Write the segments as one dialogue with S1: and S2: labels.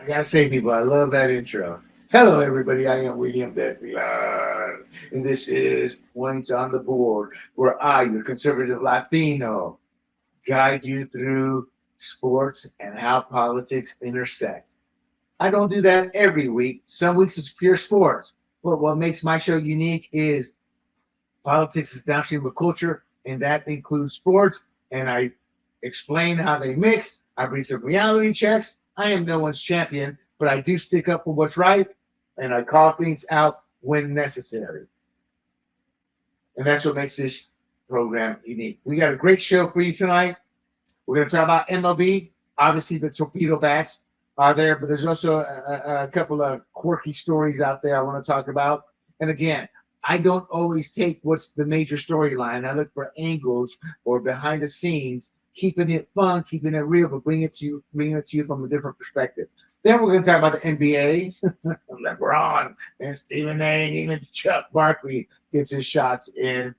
S1: I gotta say, people, I love that intro. Hello, everybody. I am William Del Pilar, and this is Points on the Board, where I, your conservative Latino, guide you through sports and how politics intersect. I don't do that every week. Some weeks it's pure sports, but what makes my show unique is politics is downstream of culture, and that includes sports. And I explain how they mix. I bring some reality checks. I am no one's champion, but I do stick up for what's right, and I call things out when necessary. And that's what makes this program unique. We got a great show for you tonight. We're going to talk about MLB. Obviously, the Torpedo bats are there, but there's also a couple of quirky stories out there I want to talk about. And again, I don't always take what's the major storyline. I look for angles or behind the scenes, keeping it fun, keeping it real, but bringing it to you from a different perspective. Then we're going to talk about the NBA. LeBron and Stephen A. Even Chuck Barkley gets his shots in.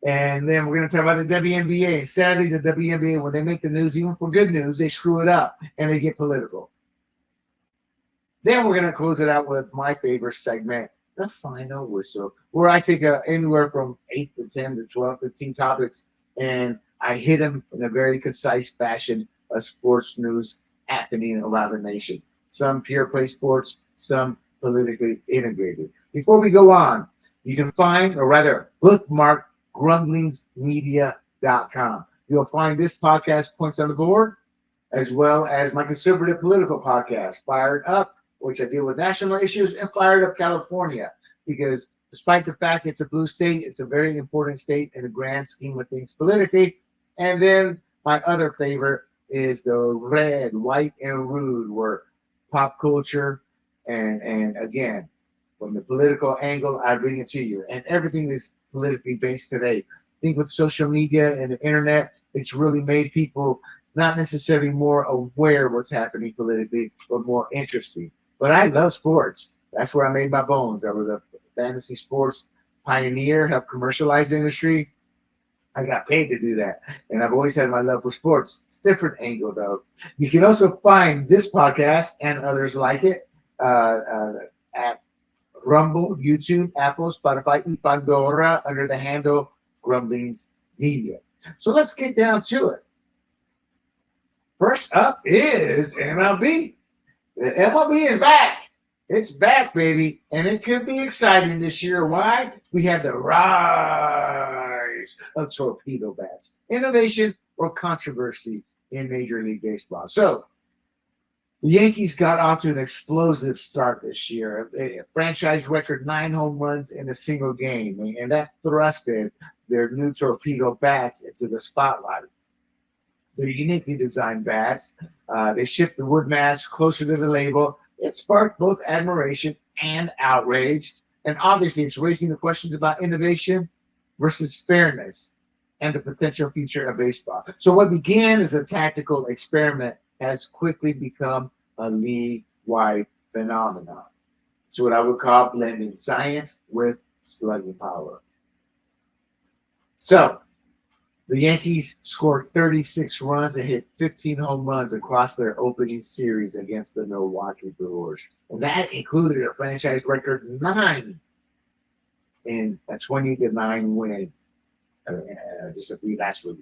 S1: And then we're going to talk about the WNBA. Sadly, the WNBA, when they make the news, even for good news, they screw it up and they get political. Then we're going to close it out with my favorite segment, the final whistle, where I take anywhere from 8 to 10 to 12, 15 topics, and I hit them in a very concise fashion of sports news happening around the nation. Some pure play sports, some politically integrated. Before we go on, you can find, or rather bookmark, grumblingsmedia.com. You'll find this podcast, Points on the Board, as well as my conservative political podcast, Fired Up, which I deal with national issues, and Fired Up California, because despite the fact it's a blue state, it's a very important state in the grand scheme of things politically. And then my other favorite is the Red, White, and Rude, where pop culture and again, from the political angle, I bring it to you. And everything is politically based today. I think with social media and the internet, it's really made people not necessarily more aware of what's happening politically, but more interesting. But I love sports. That's where I made my bones. I was a fantasy sports pioneer, helped commercialize the industry. I got paid to do that. And I've always had my love for sports. It's a different angle, though. You can also find this podcast and others like it at Rumble, YouTube, Apple, Spotify, y Pandora under the handle Grumblings Media. So let's get down to it. First up is MLB. The MLB is back. It's back, baby. And it could be exciting this year. Why? We have the rise of torpedo bats. Innovation or controversy in Major League Baseball. So the Yankees got off to an explosive start this year. A franchise record 9 home runs in a single game. And that thrusted their new torpedo bats into the spotlight. They're uniquely designed bats. They shift the wood mass closer to the label. It sparked both admiration and outrage. And obviously, it's raising the questions about innovation versus fairness and the potential future of baseball. So what began as a tactical experiment has quickly become a league-wide phenomenon. It's what I would call blending science with slugging power. So the Yankees scored 36 runs and hit 15 home runs across their opening series against the Milwaukee Brewers. And that included a franchise record 9 in a 20-9 win. Just a few last week.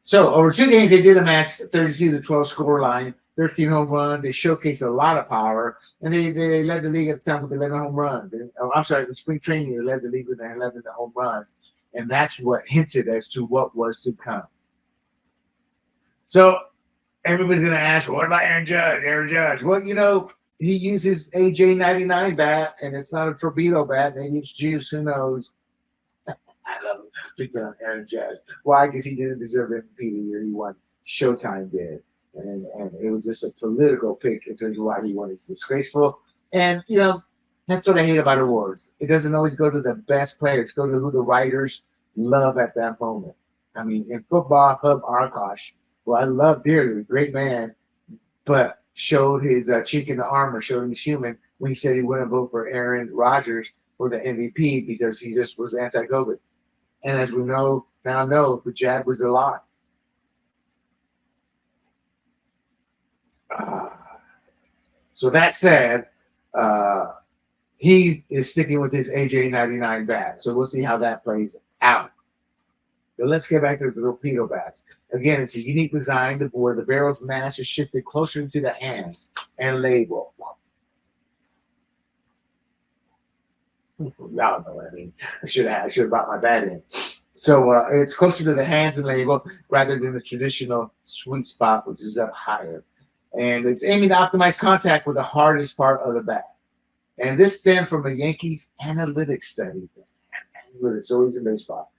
S1: So over 2 games, they did amass 32-12 score line, 13 home runs. They showcased a lot of power, and they led the league at the time with 11 home runs. In spring training, they led the league with 11 home runs. And that's what hinted as to what was to come. So everybody's going to ask, well, what about Aaron Judge? Aaron Judge. Well, he uses AJ99 bat, and it's not a torpedo bat. Maybe it's juice. Who knows? I love him. Speaking of Aaron Judge. Why? Because he didn't deserve the MVP the year he won. Showtime did. And it was just a political pick in terms of why he won. It's disgraceful. And, that's what I hate about awards. It doesn't always go to the best players. Go to who the writers love at that moment. I mean, in football, Hub Arkosh, who I love dearly, great man, but showed his chink in the armor, showed he's human when he said he wouldn't vote for Aaron Rodgers for the MVP because he just was anti-COVID. And as we now know, the jab was a lie. So that said, he is sticking with his AJ99 bat. So we'll see how that plays out. But let's get back to the torpedo bats. Again, it's a unique design where the barrel's mass is shifted closer to the hands and label. Y'all know what I mean. I should have brought my bat in. So it's closer to the hands and label rather than the traditional sweet spot, which is up higher. And it's aiming to optimize contact with the hardest part of the bat. And this stemmed from a Yankees analytics study. Analytics, always in baseball.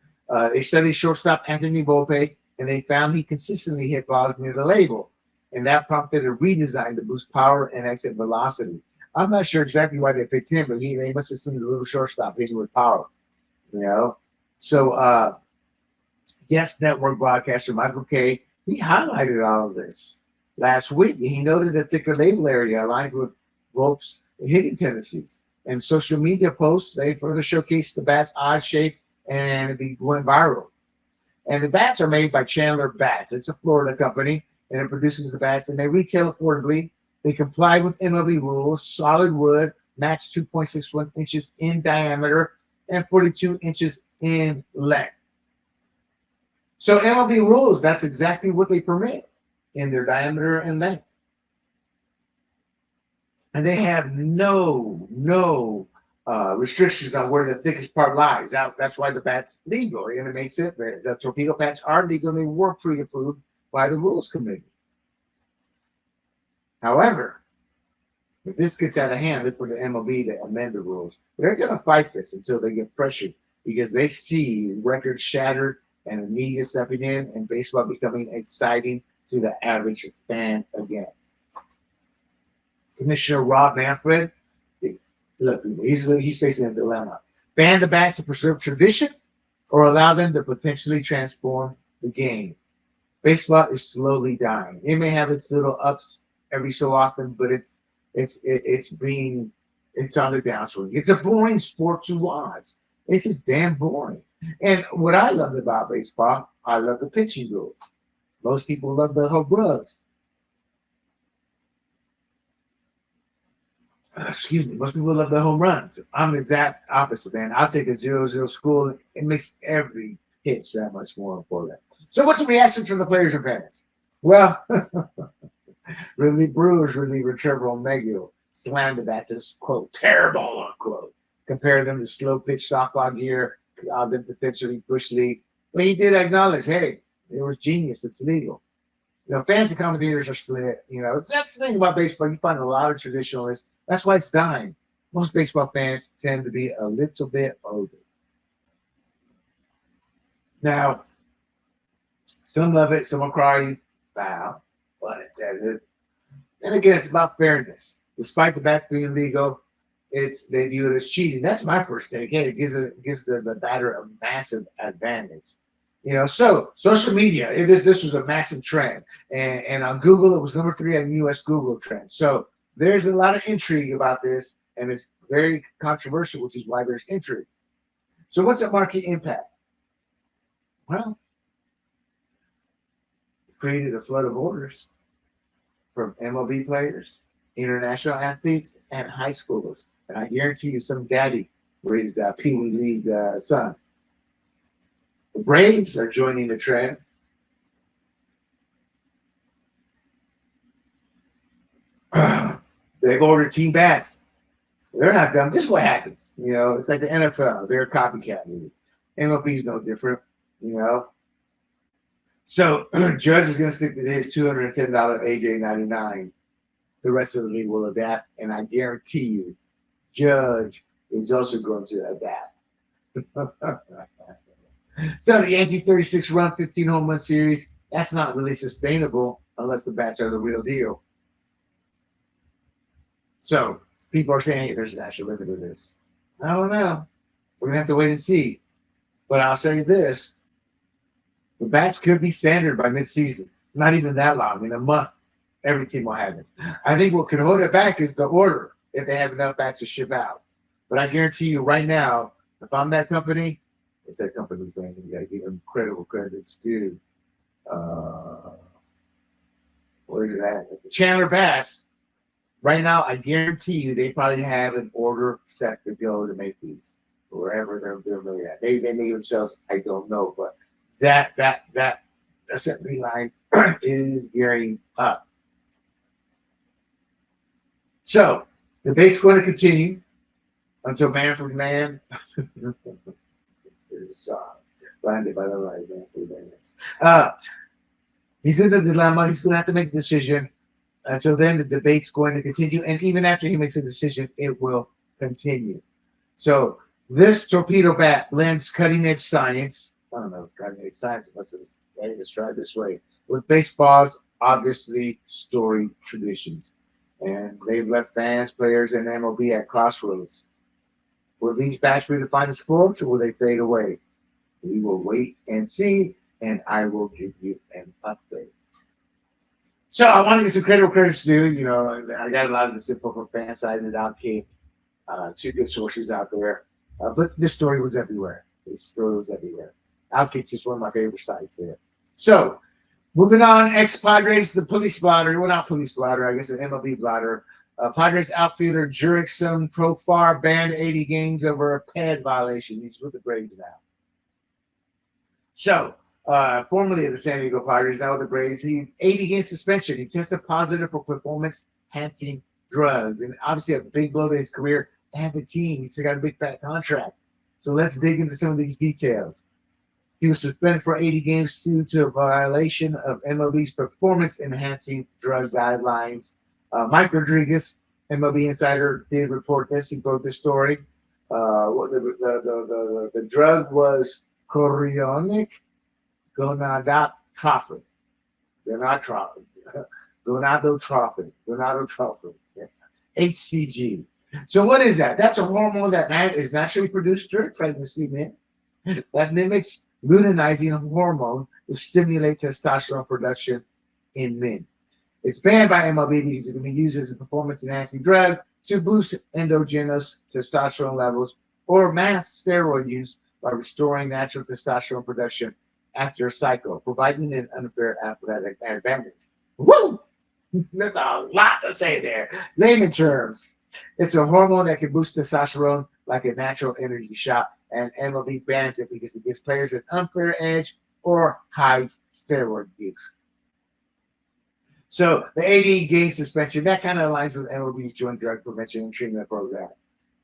S1: They studied shortstop Anthony Volpe, and they found he consistently hit balls near the label. And that prompted a redesign to boost power and exit velocity. I'm not sure exactly why they picked him, but they must have seen the little shortstop hitting with power. You know? So, guest network broadcaster Michael Kay, he highlighted all of this last week. He noted the thicker label area aligns with Volpe's hitting tendencies. And social media posts, they further showcased the bat's odd shape, and it went viral. And the bats are made by Chandler Bats. It's a Florida company, and it produces the bats, and they retail affordably. They comply with MLB rules, solid wood, match 2.61 inches in diameter and 42 inches in length. So MLB rules, that's exactly what they permit in their diameter and length. And they have no restrictions on where the thickest part lies. That's why the bat's legal, and it makes it, the torpedo bats are legal, and they were pre-approved by the rules committee. However, if this gets out of hand, it's for the MLB to amend the rules. They're going to fight this until they get pressured because they see records shattered and the media stepping in and baseball becoming exciting to the average fan again. Commissioner Rob Manfred, look, he's facing a dilemma. Ban the bats to preserve tradition or allow them to potentially transform the game. Baseball is slowly dying. It may have its little ups every so often, but it's on the downswing. It's a boring sport to watch. It's just damn boring. And what I loved about baseball, I love the pitching rules. Most people love the home runs. Most people love the home runs. I'm the exact opposite, man. I'll take a 0-0 score. It makes every pitch that much more important. So what's the reaction from the players and fans? Well, Brewers reliever Trevor O'Meara slammed the bats as, quote, terrible, unquote. Compare them to slow pitch softball gear, then potentially bush league. But he did acknowledge, hey, it was genius. It's legal. You know, fans and commentators are split. You know, that's the thing about baseball. You find a lot of traditionalists. That's why it's dying. Most baseball fans tend to be a little bit older. Now, some love it, some will cry foul, but intended. And again, it's about fairness. Despite the bat being legal, they view it as cheating. That's my first take. Hey, it gives the batter a massive advantage. You know, so social media, this was a massive trend. And on Google, it was number 3 on US Google trends. So there's a lot of intrigue about this, and it's very controversial, which is why there's intrigue. So what's the market impact? Well, it created a flood of orders from MLB players, international athletes, and high schoolers. And I guarantee you some daddy raised Pee Wee League son. The Braves are joining the trend. They've ordered team bats. They're not dumb. This is what happens. You know, it's like the NFL. They're a copycat league. MLB is no different, you know. So Judge is going to stick to his $210 AJ99. The rest of the league will adapt, and I guarantee you, Judge is also going to adapt. So the Yankees 36-run, 15-home run series, that's not really sustainable unless the bats are the real deal. So people are saying, hey, there's an actual limit to this. I don't know. We're going to have to wait and see. But I'll say this. The bats could be standard by midseason. Not even that long. In a month, every team will have it. I think what could hold it back is the order, if they have enough bats to ship out. But I guarantee you right now, if I'm that company, it's that company's name. You got to give them incredible credits, dude. Where is it at? Chandler Bats. Right now, I guarantee you they probably have an order set to go to make these wherever they're really at. Maybe they make themselves, I don't know, but that assembly line is gearing up. So the debate's going to continue until man for man is blinded by the light, man for man. He's in the dilemma. He's going to have to make a decision. Until then, the debate's going to continue. And even after he makes a decision, it will continue. So this torpedo bat blends cutting edge science. I don't know if it's cutting edge science, unless it's described this way, with baseball's obviously storied traditions. And they've left fans, players, and MLB at crossroads. Will these bats redefine the sport, or will they fade away? We will wait and see, and I will give you an update. So I want to give some credit's due. You know, I got a lot of this info from Fanside and Outkick, two good sources out there. But this story was everywhere. Outkick's just one of my favorite sites there. So moving on, ex-Padres, the police blotter. Well, not police blotter, I guess an MLB blotter. Padres outfielder Jurickson Profar banned 80 games over a PED violation. He's with the Braves now. So, formerly of the San Diego Padres, now with the Braves, he's 80 game suspension. He tested positive for performance-enhancing drugs, and obviously a big blow to his career and the team. He's still got a big fat contract. So let's dig into some of these details. He was suspended for 80 games due to a violation of MLB's performance-enhancing drug guidelines. Mike Rodriguez, MLB insider, did report this. He broke this story. The drug was chorionic gonadotrophin. Gonadotrophin. Yeah. HCG. So what is that? That's a hormone that is naturally produced during pregnancy, man. That mimics luteinizing hormone to stimulate testosterone production in men. It's banned by MLB because it can be used as a performance-enhancing drug to boost endogenous testosterone levels or mask steroid use by restoring natural testosterone production after a cycle, providing an unfair athletic advantage. Woo! There's a lot to say there. Layman terms, it's a hormone that can boost testosterone like a natural energy shot, and MLB bans it because it gives players an unfair edge or hides steroid use. So the 80 game suspension, that kind of aligns with MLB's Joint Drug Prevention and Treatment Program.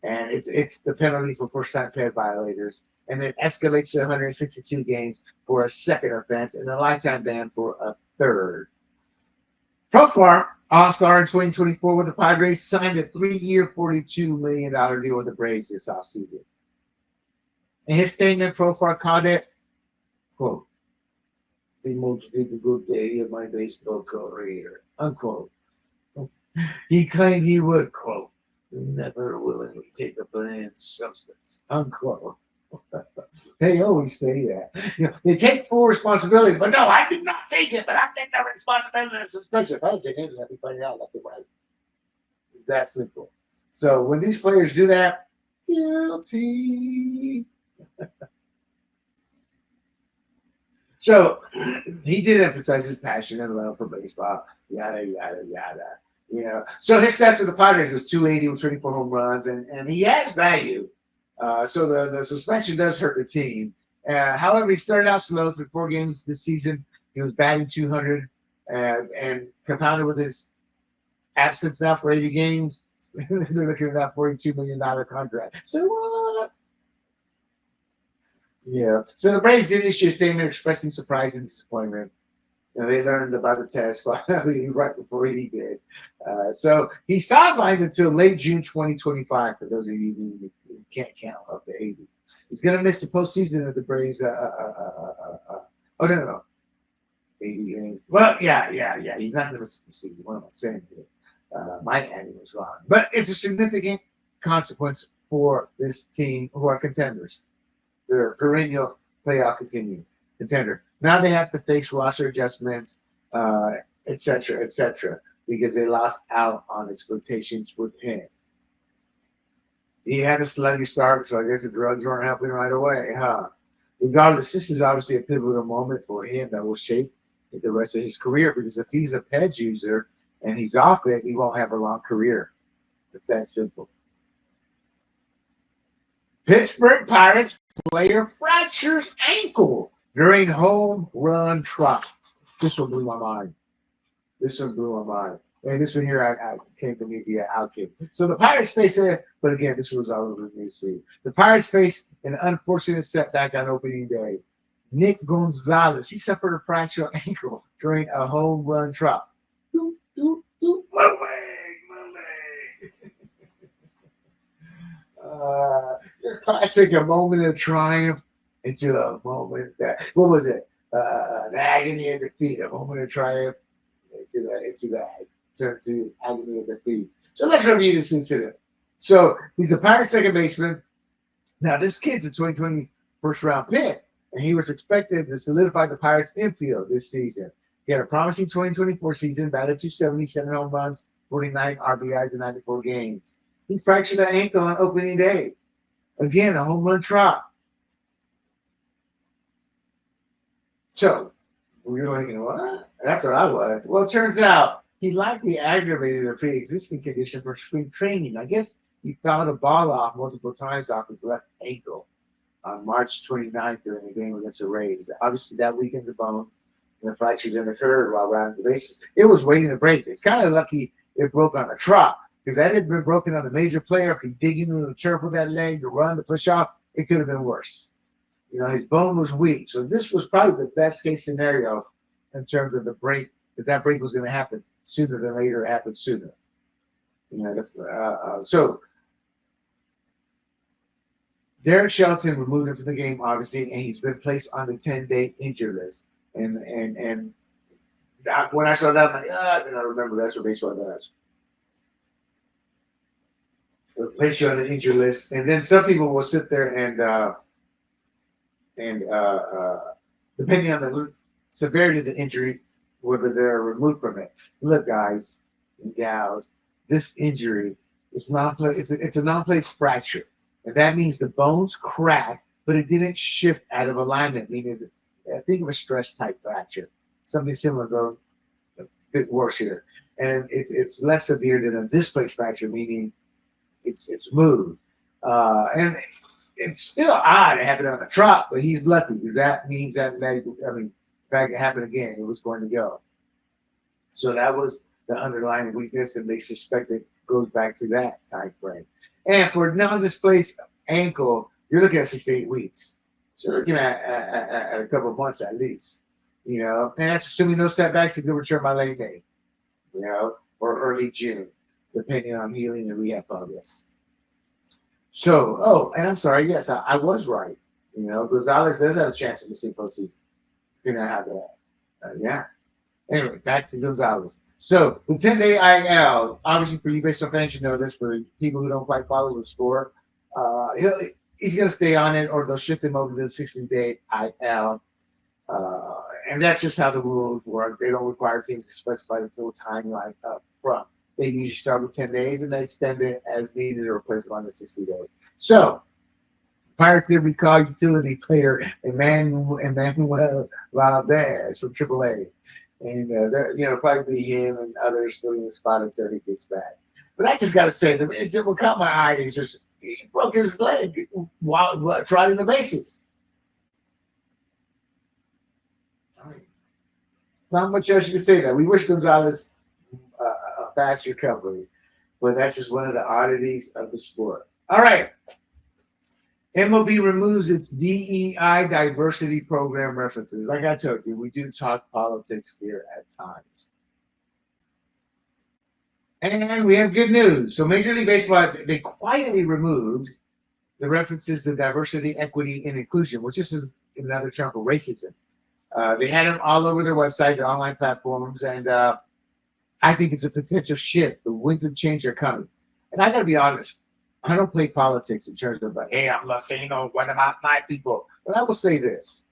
S1: And it's the penalty for first-time PED violators. And it escalates to 162 games for a second offense and a lifetime ban for a third. Profar, All-Star in 2024 with the Padres, signed a 3-year, $42 million deal with the Braves this offseason. In his statement, Profar called it, quote, the most difficult day of my baseball career, unquote. He claimed he would, quote, never willingly take a banned substance, unquote. They always say that. You know, they take full responsibility, but no, I did not take it, but I take the responsibility of suspension. If I take it, let me find out like the right. It's that simple. So when these players do that, guilty. So he did emphasize his passion and love for baseball, yada, yada, yada. You know, so his stats with the Padres was 280 with 24 home runs, and he has value. So the suspension does hurt the team. However, he started out slow through 4 games this season. He was batting 200 and compounded with his absence now for 80 games. They're looking at that $42 million contract. So what? Yeah. So the Braves did issue a statement expressing surprise and disappointment. You know, they learned about the test finally right before he did. So he's sidelined until late June 2025. For those of you who can't count up to 80, he's gonna miss the postseason of the Braves. Oh no, 80 games. Well, yeah. He's not gonna miss the postseason. What am I saying here? My ending was wrong, but it's a significant consequence for this team who are contenders. They're a perennial playoff contender. Now they have to face roster adjustments, et cetera, because they lost out on expectations with him. He had a sluggish start, so I guess the drugs weren't helping right away, huh? Regardless, this is obviously a pivotal moment for him that will shape the rest of his career, because if he's a PED user and he's off it, he won't have a long career. It's that simple. Pittsburgh Pirates player fractures ankle during home run trot. This one blew my mind. And this one here, I came to me via Outkick. So the Pirates face it, but again, this was all over the news. The Pirates faced an unfortunate setback on opening day. Nick Gonzalez, he suffered a fractured ankle during a home run trot. My leg. Your classic, a moment of triumph into a moment that, what was it? An agony of defeat, a moment of triumph into that, turned to agony of defeat. So let's review this incident. So he's a Pirates second baseman. Now this kid's a 2020 first round pick, and he was expected to solidify the Pirates infield this season. He had a promising 2024 season, batted .270, 7 home runs, 49 RBIs in 94 games. He fractured an ankle on opening day. Again, a home run trot. So we were thinking, what? That's what I was. Well, it turns out he likely aggravated a pre-existing condition for spring training. I guess he fouled a ball off multiple times off his left ankle on March 29th during the game against the Rays. Obviously, that weakens the bone. And the fracture didn't occur while rounding the bases. It was waiting to break. It's kind of lucky it broke on a trot, because that had been broken on a major player. If he dig into the turf with that leg to run, the push off, it could have been worse. You know, his bone was weak. So this was probably the best case scenario in terms of the break, because that break was going to happen sooner than later. It happened sooner. You know, so Derek Shelton removed him from the game, obviously, and he's been placed on the 10-day injury list. And when I saw that, I'm like, I remember that's what baseball does. They'll place you on the injury list, and then some people will sit there and depending on the severity of the injury, whether they're removed from it. Look, guys and gals, this injury is it's a non-place fracture, and that means the bones cracked, but it didn't shift out of alignment. Meaning, think of a stress type fracture, something similar, though a bit worse here, and it's less severe than a displaced fracture, meaning it's moved, and it's still odd it happened on a trot, but he's lucky because that means that if it happened again, it was going to go. So that was the underlying weakness, and they suspect it goes back to that time frame. And for non-displaced ankle, you're looking at 6 to 8 weeks. So you're looking at a couple of months at least, you know. And that's assuming no setbacks, it could return by late May, you know, or early June, depending on healing and rehab progress. So, and I'm sorry, yes, I was right. You know, Gonzalez does have a chance to miss the postseason. You know how that, yeah. Anyway, back to Gonzalez. So the 10-day IL, obviously for you baseball fans, you know this. For people who don't quite follow the sport, he's going to stay on it, or they'll shift him over to the 60-day IL. And that's just how the rules work. They don't require teams to specify the full timeline up front. They usually start with 10 days and they extend it as needed or replace it on the 60 days. So, Pirates did recall utility player Emmanuel Valdez from AAA. And, probably be him and others filling the spot until he gets back. But I just got to say, what caught my eye is just he broke his leg while trotting the bases. Not much else you can say that. We wish Gonzalez a fast recovery, but that's just one of the oddities of the sport. All right. MLB removes its DEI diversity program references. Like I told you, we do talk politics here at times. And we have good news. So Major League Baseball, they quietly removed the references to diversity, equity, and inclusion, which is another term for racism. They had them all over their website, their online platforms, and I think it's a potential shift. The winds of change are coming. And I got to be honest, I don't play politics in terms of like, hey, I'm Latino, what about my people? But I will say this,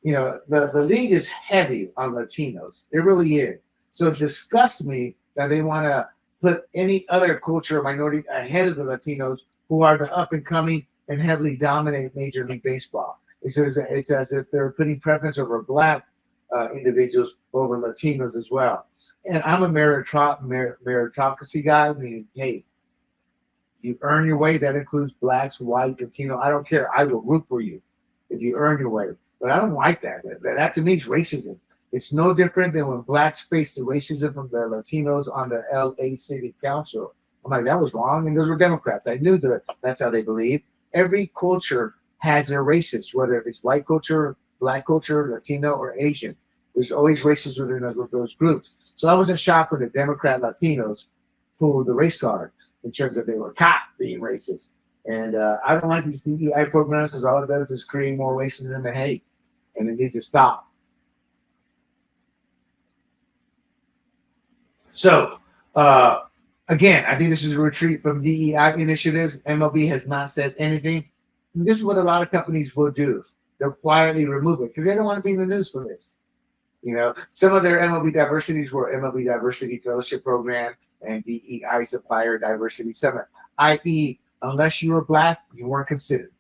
S1: the league is heavy on Latinos. It really is. So it disgusts me that they want to put any other culture or minority ahead of the Latinos, who are the up and coming and heavily dominate Major League Baseball. It's as if they're putting preference over black individuals over Latinos as well. And I'm a meritocracy guy, meaning, hey, you earn your way. That includes blacks, white, Latino. I don't care. I will root for you if you earn your way. But I don't like that. That to me is racism. It's no different than when blacks faced the racism from the Latinos on the LA City Council. I'm like, that was wrong. And those were Democrats. I knew that that's how they believe. Every culture has their racists, whether it's white culture, black culture, Latino, or Asian. There's always racists within those groups. So I wasn't shocked when the Democrat Latinos pulled the race card in terms of they were caught being racist. And I don't like these DEI programs because all it does is create more racism and hate. And it needs to stop. So, again, I think this is a retreat from DEI initiatives. MLB has not said anything. And this is what a lot of companies will do. They'll quietly remove it because they don't want to be in the news for this. You know, some of their MLB diversities were MLB Diversity Fellowship Program and DEI Supplier Diversity Summit, i.e., unless you were black, you weren't considered.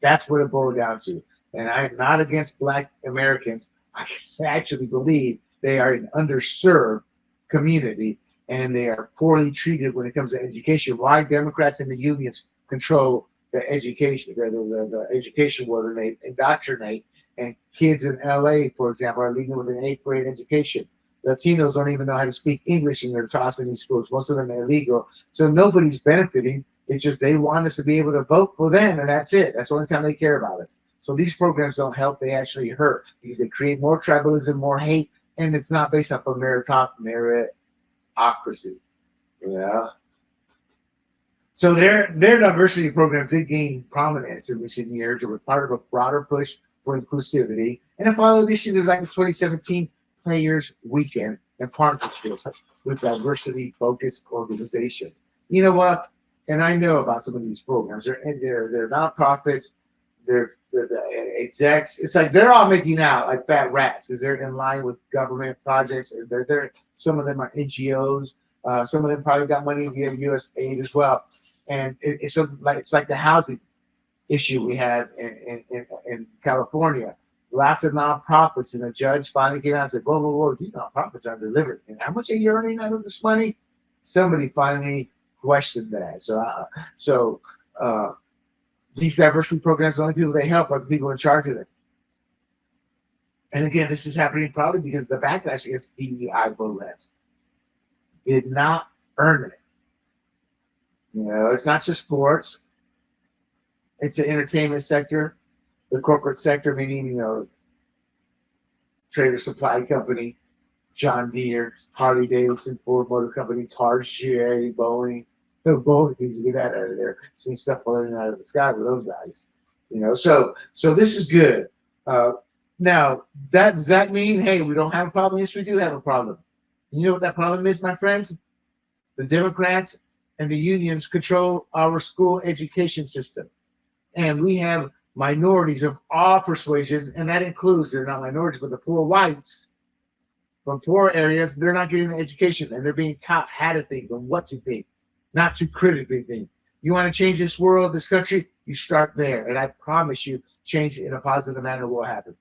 S1: That's what it boiled down to. And I'm not against black Americans. I actually believe they are an underserved community and they are poorly treated when it comes to education. Why Democrats and the unions control the education, the education world, and they indoctrinate. And kids in LA, for example, are leaving with an 8th grade education. Latinos don't even know how to speak English and they're tossed in these schools. Most of them are illegal. So nobody's benefiting. It's just they want us to be able to vote for them, and that's it. That's the only time they care about us. So these programs don't help. They actually hurt because they create more tribalism, more hate, and it's not based off of meritocracy. Yeah. So their diversity programs, they gained prominence in recent years. It was part of a broader push for inclusivity, and it followed initiatives like the 2017 Players Weekend and partnerships with diversity-focused organizations. You know what? And I know about some of these programs. They're nonprofits. They're the execs. It's like they're all making out like fat rats because they're in line with government projects. They're some of them are NGOs. Some of them probably got money via U.S. aid as well. And it's like the housing issue we had in California. Lots of nonprofits, and the judge finally came out and said, whoa, these nonprofits are delivered. And how much are you earning out of this money? Somebody finally questioned that. So these diversity programs, the only people they help are the people in charge of them. And again, this is happening probably because the backlash against DEI programs did not earn it. You know, it's not just sports. It's the entertainment sector, the corporate sector, meaning, you know, Trailer Supply Company, John Deere, Harley Davidson, Ford Motor Company, Target, Boeing. No, Boeing needs to get that out of there. See stuff falling out of the sky with those guys. You know, so this is good. Now, does that mean, hey, we don't have a problem? Yes, we do have a problem. You know what that problem is, my friends? The Democrats and the unions control our school education system. And we have minorities of all persuasions, and that includes, they're not minorities, but the poor whites from poor areas, they're not getting the education, and they're being taught how to think and what to think, not to critically think. You want to change this world, this country, you start there. And I promise you, change it in a positive manner will happen.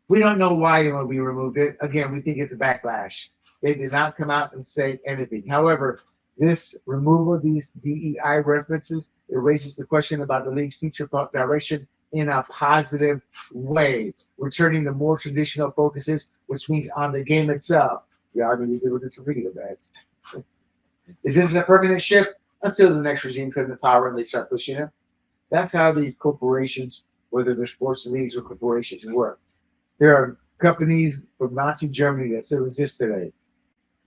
S1: We don't know why MLB removed it. Again, we think it's a backlash. They did not come out and say anything. However, this removal of these DEI references, it raises the question about the league's future direction in a positive way, returning to more traditional focuses, which means on the game itself. We already did with the Torpedo bats. Is this a permanent shift? Until the next regime comes to power and they start pushing it. That's how these corporations, whether they're sports leagues or corporations, work. There are companies from Nazi Germany that still exist today.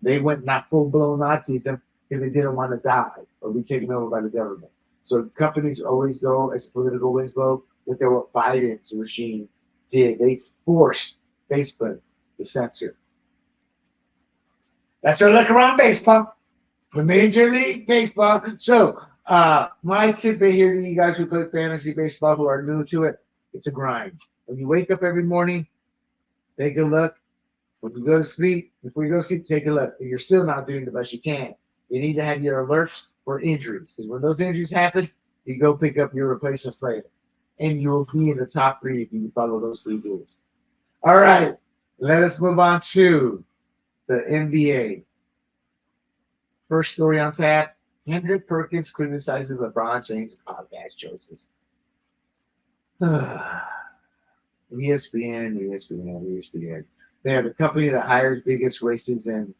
S1: They went not full-blown Nazis because they didn't want to die or be taken over by the government. So companies always go as political winds blow. Look at what Biden's regime did. They forced Facebook to censor. That's our look around baseball, the Major League Baseball. So my tidbit here to you guys who play fantasy baseball, who are new to it, it's a grind. When you wake up every morning, take a look. When you go to sleep, before you go to sleep, take a look. If you're still not doing the best you can, you need to have your alerts for injuries. Because when those injuries happen, you go pick up your replacements later. and you'll be in the top 3 if you follow those 3 rules. All right, let us move on to the NBA. First story on tap: Hendrick Perkins criticizes LeBron James' podcast choices. ESPN. They're the company that hires bigots, racists, and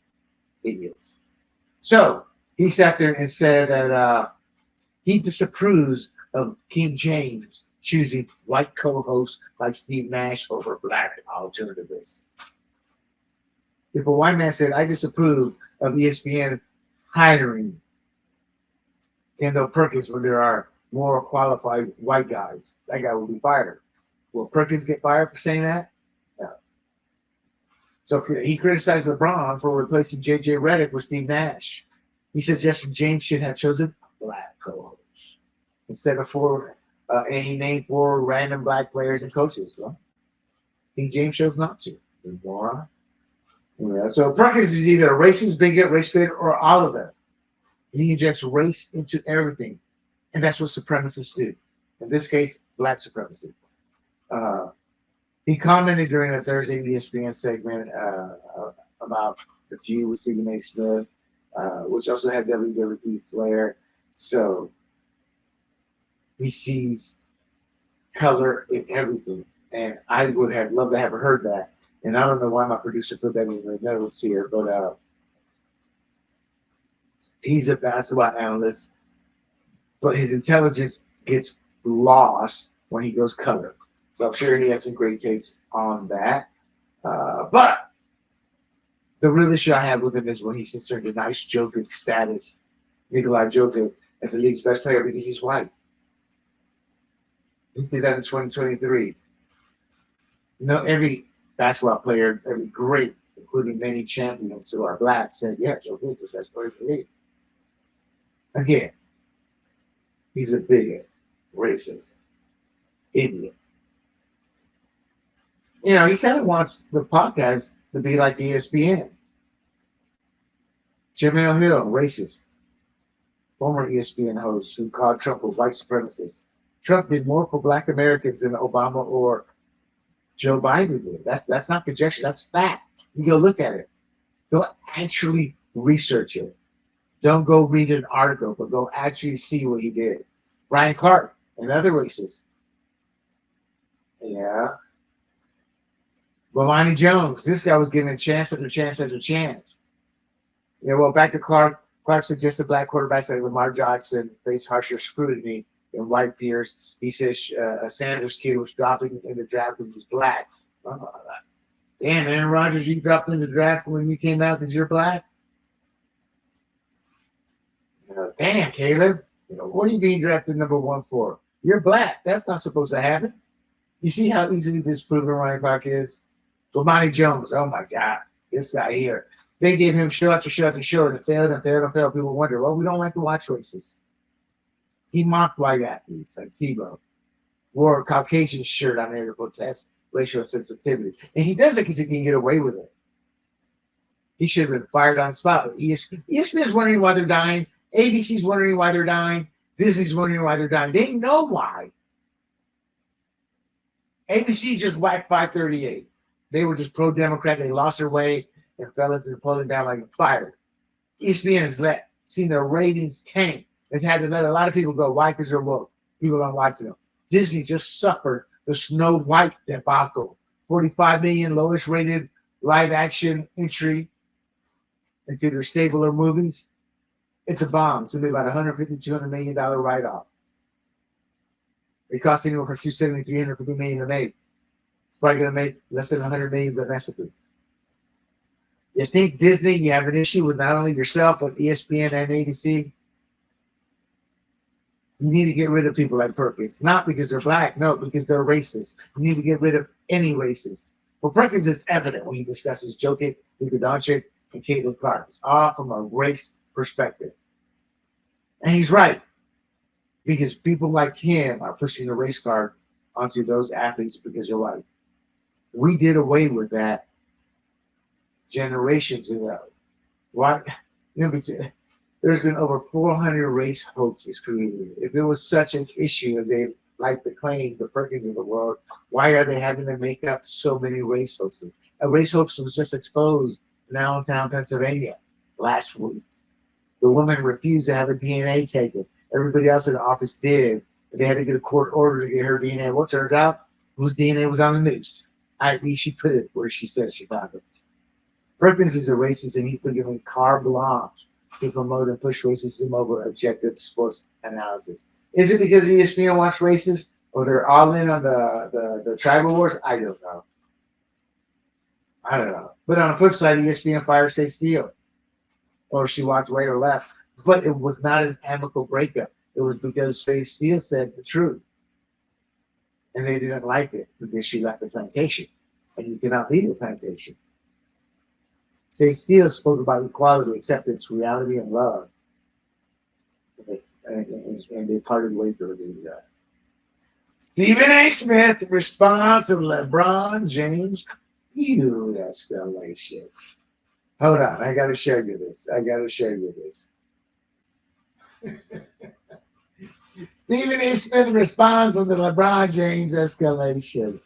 S1: idiots. So he sat there and said that he disapproves of King James choosing white co-hosts like Steve Nash over black alternatives. If a white man said, I disapprove of ESPN hiring Kendall Perkins when there are more qualified white guys, that guy will be fired. Will Perkins get fired for saying that? No. So he criticized LeBron for replacing J.J. Redick with Steve Nash. He suggested James should have chosen black co-hosts instead of and he named 4 random black players and coaches. Well, King James chose not to. Moron. Yeah, so Perkins is either a racist, bigot, race bait, or all of them. He injects race into everything, and that's what supremacists do. In this case, black supremacy. He commented during a Thursday ESPN segment about the feud with Stephen A. Smith, which also had WWE flair. So he sees color in everything, and I would have loved to have heard that. And I don't know why my producer put that in the notes here, but he's a basketball analyst, but his intelligence gets lost when he goes color. So I'm sure he has some great takes on that. But the real issue I have with him is when he sits there and denies Jokic status, Nikola Jokic, as the league's best player because he's white. He did that in 2023. Every basketball player, every great, including many champions who are black, said, yeah, Jokic is the best player in the league. Again, he's a bigot, racist, idiot. He kind of wants the podcast to be like ESPN. Jamel Hill, racist, former ESPN host who called Trump a white supremacist. Trump did more for black Americans than Obama or Joe Biden did. That's not conjecture. That's fact. You go look at it. Go actually research it. Don't go read an article, but go actually see what he did. Brian Clark, another racist. Yeah. Bomani Jones, this guy was given chance after chance after chance. Yeah, well, back to Clark. Clark suggested black quarterbacks like Lamar Jackson face harsher scrutiny than white peers. He says a Sanders kid was dropping in the draft because he's black. Damn, Aaron Rodgers, you dropped in the draft when you came out because you're black? Damn, Caleb. What are you being drafted number 1 for? You're black. That's not supposed to happen. You see how easily disproven Ryan Clark is? Bomani Jones, oh my God, this guy here. They gave him show after show after show, and it failed and failed and failed. People wonder, well, we don't like to watch races. He mocked white athletes like Tebow, wore a Caucasian shirt on there to protest racial sensitivity. And he does it because he can get away with it. He should have been fired on the spot. ESPN's wondering why they're dying. ABC's wondering why they're dying. Disney's wondering why they're dying. They know why. ABC just whacked 538. They were just pro-Democrat. They lost their way and fell into the polling down like a fire. ESPN has seen their ratings tank. It's had to let a lot of people go. Why? Because they're woke. People aren't watching them. Disney just suffered the Snow White debacle. 45 million lowest rated live action entry into their stable of movies. It's a bomb. It's going to be about $150, $200 million write-off. It costs anywhere from $270, $350 million to make. It's probably going to make less than $100 million domestically. You think Disney, you have an issue with not only yourself, but ESPN and ABC? You need to get rid of people like Perkins. Not because they're black, no, because they're racist. You need to get rid of any racist. For Perkins, it's evident when he discusses Jokic, Luka Doncic, and Caitlin Clark. It's all from a race perspective. And he's right. Because people like him are pushing the race card onto those athletes because they're white. We did away with that generations ago. Why? There's been over 400 race hoaxes created. If it was such an issue as they like the claim, the Perkins of the world, why are they having to make up so many race hoaxes? A race hoax was just exposed in Allentown, Pennsylvania last week. The woman refused to have a DNA taken. Everybody else in the office did. They had to get a court order to get her DNA. Well, turns out whose DNA was on the news. I.e., she put it where she said she found it. Perkins is a racist, and he's been given carte blanche to promote and push racism over objective sports analysis. Is it because ESPN wants racists, or they're all in on the tribal wars? I don't know. But on the flip side, ESPN fired Stacey Steele, or she walked away or left. But it was not an amicable breakup. It was because Stacey Steele said the truth, and they didn't like it because she left the plantation, and you cannot leave the plantation. Stacey Steele spoke about equality, acceptance, reality, and love. And they parted ways over the Stephen A. Smith responds to LeBron James huge escalation. Hold on, I gotta show you this. Stephen A. Smith responds to the LeBron James escalation.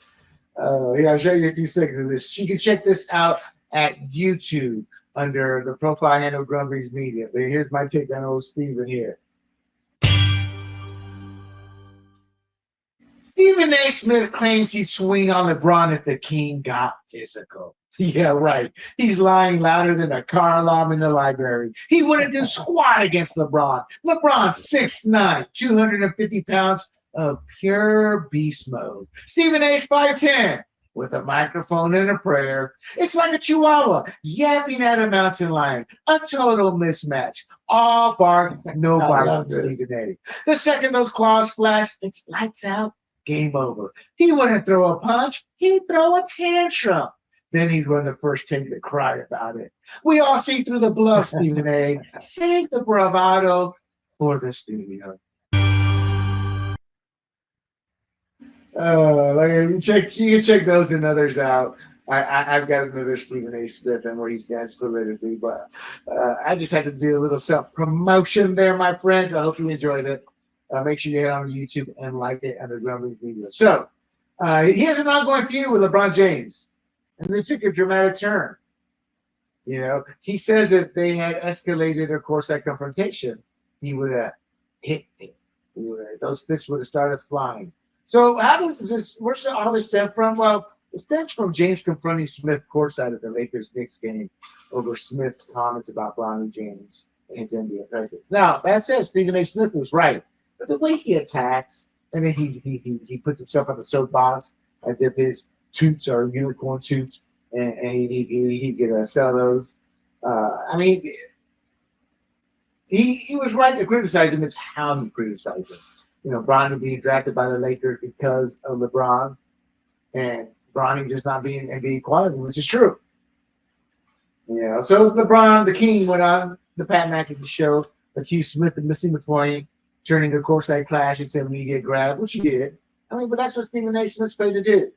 S1: Here, I'll show you a few seconds of this. You can check this out at YouTube under the profile handle Grumblings Media. But here's my take on old Stephen here. Stephen A. Smith claims he'd swing on LeBron if the king got physical. Yeah, right. He's lying louder than a car alarm in the library. He wouldn't do squat against LeBron. LeBron 6'9", 250 pounds of pure beast mode. Stephen A's 5'10", with a microphone and a prayer. It's like a chihuahua yapping at a mountain lion. A total mismatch. All bark, no bite. Stephen A. The second those claws flash, it's lights out, game over. He wouldn't throw a punch. He'd throw a tantrum. Then he'd run the first take to cry about it. We all see through the bluff, Stephen A. Save the bravado for the studio. You can check those and others out. I've got another Stephen A. Smith and where he stands politically, but I just had to do a little self-promotion there, my friends. I hope you enjoyed it. Make sure you head on YouTube and like it under Grumblings Media. So he has an ongoing feud with LeBron James, and they took a dramatic turn. You know, he says that they had escalated their courtside confrontation. He would have hit me. Those fists would have started flying. So how does this, where's all this stem from? Well, it stems from James confronting Smith courtside at the Lakers-Knicks game over Smith's comments about Bronny James and his NBA presence. Now, that said, Stephen A. Smith was right. But the way he attacks, and then he puts himself on the soapbox as if his toots are unicorn toots, and he could sell those. I mean, he was right to criticize him. It's how he criticized him. You know, Bronny being drafted by the Lakers because of LeBron, and Bronny just not being NBA quality, which is true. You know, so LeBron, the king, went on the Pat McAfee show, accused Smith of missing the point, turning a courtside clash into a media grab, which he did. I mean, but that's what Stephen A. Smith's paid to do.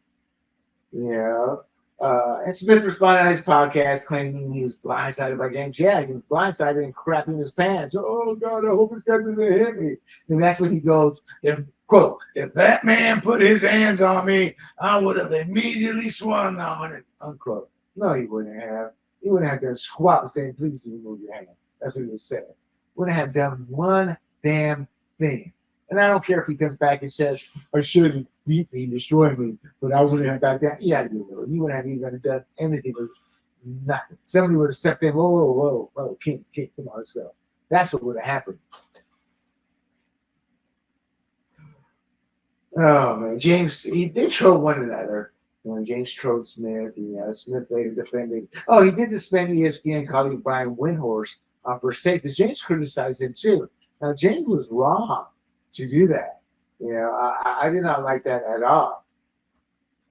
S1: You know, and Smith responded on his podcast claiming he was blindsided by James. Yeah, he was blindsided and crapping his pants. Oh, God, I hope this guy doesn't hit me. And that's when he goes, quote, if that man put his hands on me, I would have immediately swung on it, unquote. No, he wouldn't have. He wouldn't have done squat saying, please do remove your hand. That's what he was saying. Wouldn't have done one damn thing. And I don't care if he comes back and says, I shouldn't beat me, destroy me, but I wouldn't have got that. Yeah, you would. You wouldn't have even done anything with nothing. Somebody would have stepped in, whoa, King, come on, let's go. That's what would have happened. Oh, man. James, they trolled one another. You know, James trolled Smith. You know, Smith later defended. Oh, he did defend ESPN colleague Brian Windhorst on First Take because James criticized him too. Now, James was wrong to do that. You know, I did not like that at all.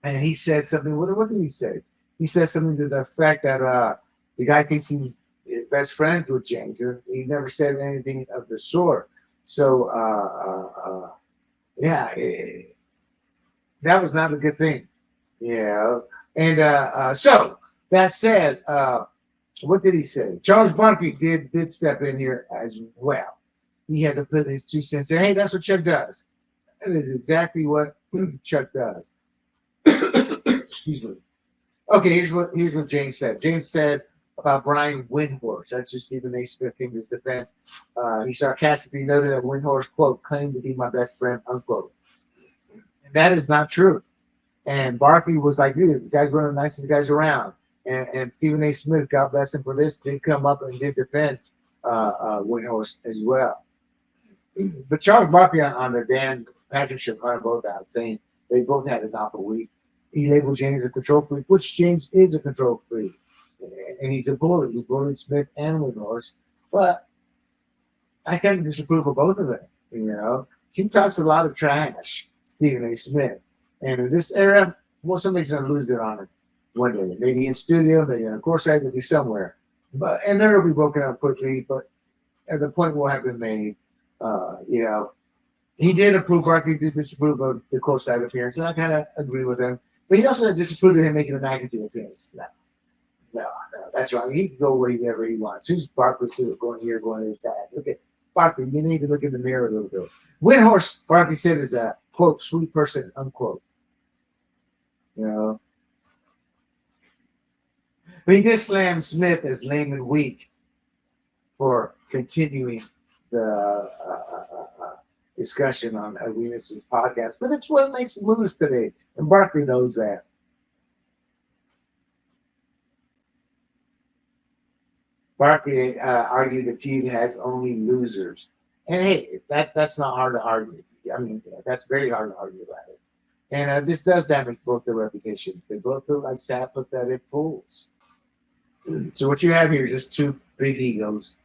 S1: And he said something. What did he say? He said something to the effect that the guy thinks he's best friends with James. He never said anything of the sort. So, yeah, that was not a good thing. You know. And so that said, what did he say? Charles Barkley did step in here as well. He had to put his 2 cents in. Hey, that's what Chuck does. That is exactly what Chuck does. Excuse me. Okay, here's what James said. James said about Brian Windhorst. That's just Stephen A. Smith in his defense. He sarcastically noted that Windhorst, quote, claimed to be my best friend, unquote. And that is not true. And Barkley was like, dude, the guy's one of the nicest guys around. And Stephen A. Smith, God bless him for this, did come up and did defend Windhorst as well. But Charles Barkley on the Dan Patrick show called both out, saying they both had an awful week. He labeled James a control freak, which James is a control freak. And he's a bully. He bullied Smith and Windhorst. But I kind of disapprove of both of them. You know, he talks a lot of trash, Stephen A. Smith. And in this era, well, somebody's going to lose their honor one day. Maybe in studio, maybe on a course side, maybe somewhere. And then it'll be broken up quickly. But at the point will have been made, you know, he did approve, Barkley did disapprove of the courtside appearance, and I kind of agree with him. But he also disapproved of him making a magnitude appearance. No, that's wrong. He can go wherever he wants. Who's Barkley going here, going to his back? Look at Barkley. You need to look in the mirror a little bit. Windhorst, Barkley said, is a, quote, sweet person, unquote. You know? But he did slam Smith as lame and weak for continuing the discussion on Arenas' podcast. But it's what makes him lose today. And Barkley knows that. Barkley argued the feud has only losers. And hey, that's not hard to argue. I mean, that's very hard to argue about it. And this does damage both their reputations. They both look like sad, pathetic fools. So what you have here is just two big egos.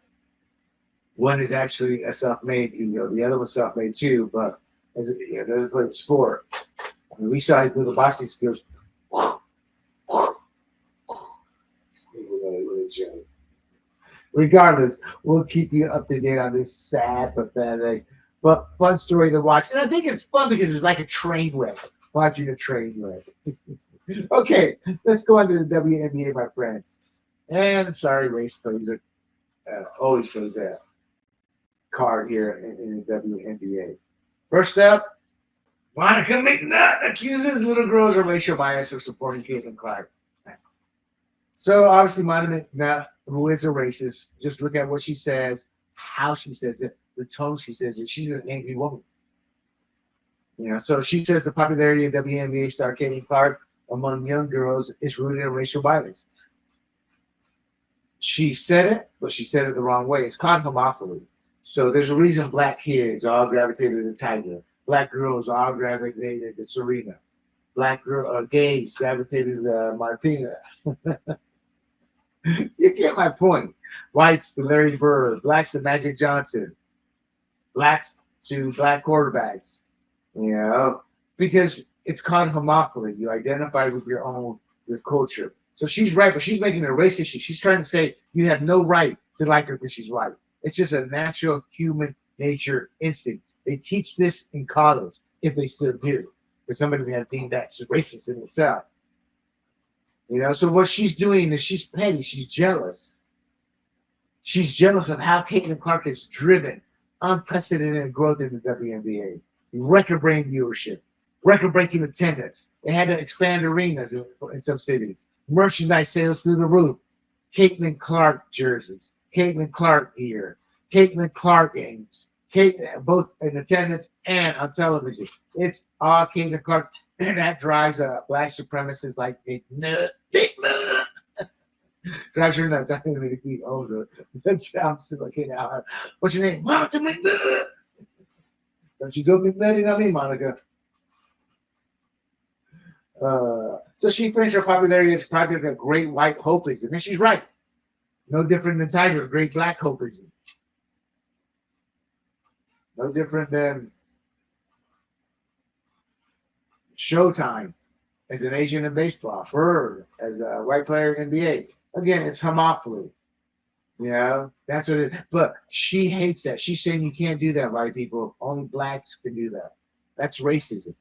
S1: One is actually a self-made ego. The other one's self-made too, but as it doesn't play the sport. I mean, we saw his little boxing skills. Regardless, we'll keep you up to date on this sad, pathetic, but fun story to watch. And I think it's fun because it's like a train wreck, watching a train wreck. Okay, let's go on to the WNBA, my friends. And I'm sorry, race plays always plays a card here in the WNBA. First up, Monica McNutt accuses little girls of racial bias for supporting Caitlin Clark. So obviously, Monica McNutt, who is a racist, just look at what she says, how she says it, the tone she says it. She's an angry woman. You know, so she says the popularity of WNBA star Caitlin Clark among young girls is rooted in racial bias. She said it, but she said it the wrong way. It's called homophily. So there's a reason black kids all gravitated to Tiger. Black girls all gravitated to Serena. Black gays gravitated to Martina. You get my point. Whites to Larry Bird. Blacks to Magic Johnson. Blacks to black quarterbacks. You know, because it's called homophily. You identify with your own, with culture. So she's right, but she's making a race issue. She's trying to say you have no right to like her because she's right. It's just a natural human nature instinct. They teach this in college, if they still do. Because somebody may have deemed that racist in itself. You know, so what she's doing is she's petty. She's jealous. She's jealous of how Caitlin Clark has driven unprecedented growth in the WNBA. Record-breaking viewership, record-breaking attendance. They had to expand arenas in some cities. Merchandise sales through the roof. Caitlin Clark jerseys, Caitlin Clark gear, Caitlin Clark games, both in attendance and on television. It's all Caitlin Clark, and that drives black supremacists like Big Nut. Drives her nuts. I'm going to be older. That sounds like, now. What's your name? Monica McNutt. Don't you go McNutting on me, Monica. So she finished her popularity as project of great white hopeism. And she's right. No different than Tiger, great black hopeism. No different than Showtime as an Asian in baseball. Bird as a white player in NBA. Again, it's homophily. You know, that's what it is. But she hates that. She's saying you can't do that, white people. Only blacks can do that. That's racism.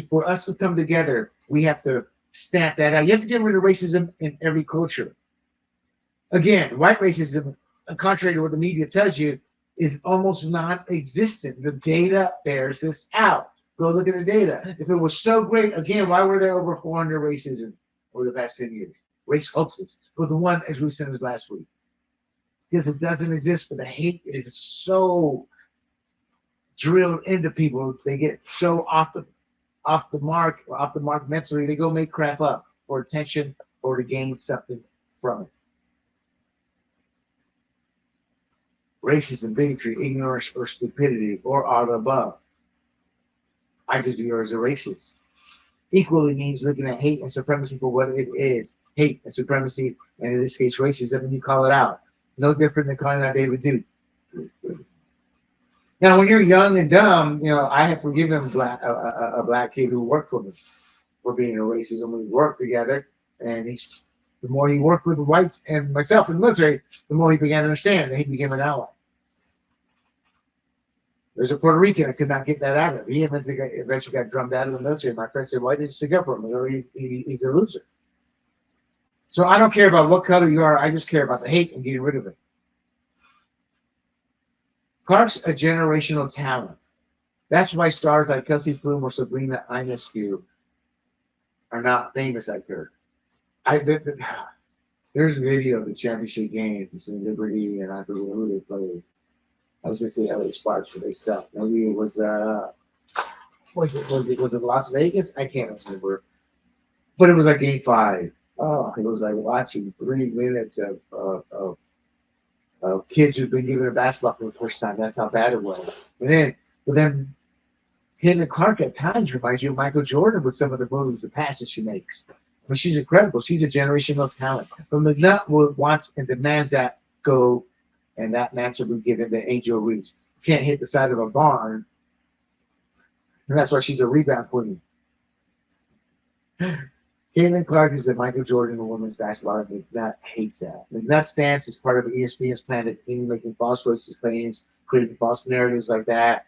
S1: For us to come together, we have to stamp that out. You have to get rid of racism in every culture. Again, white racism, contrary to what the media tells you, is almost non-existent. The data bears this out. Go look at the data. If it was so great, again, why were there over 400 racism over the past 10 years? Race hoaxes. But the one as recent as last week. Because it doesn't exist, but the hate is so drilled into people. They get so off the mark mentally, they go make crap up for attention or to gain something from it. Racism, bigotry, ignorance, or stupidity, or all the above. I just view her as a racist. Equally means looking at hate and supremacy for what it is. Hate and supremacy, and in this case, racism, and you call it out. No different than calling out David Duke. Now, when you're young and dumb, I have forgiven a black kid who worked for me for being a racist, and we worked together. And the more he worked with the whites and myself in the military, the more he began to understand that he became an ally. There's a Puerto Rican that could not get that out of him. He eventually got drummed out of the military. My friend said, "Why did you stick up for him? He's a loser." So I don't care about what color you are. I just care about the hate and getting rid of it. Clark's a generational talent. That's why stars like Kelsey Plum or Sabrina Ionescu are not famous like her. There's a video of the championship games in Liberty, and I forget who they played. I was going to say LA Sparks, but they suck. Maybe it was was it Las Vegas? I can't remember. But it was like game 5. Oh, it was like watching 3 minutes of kids who've been given a basketball for the first time. That's how bad it was. But then Caitlin Clark at times reminds you of Michael Jordan with some of the moves, the passes she makes. But she's incredible. She's a generational talent. But McNutt wants and demands that go, and that match will be given to Angel Reese. Can't hit the side of a barn, and that's why she's a rebound queen. Caitlin Clark is the Michael Jordan of women's basketball, and McNutt hates that. McNutt's stance is part of ESPN's plan to continue making false racist claims, creating false narratives like that,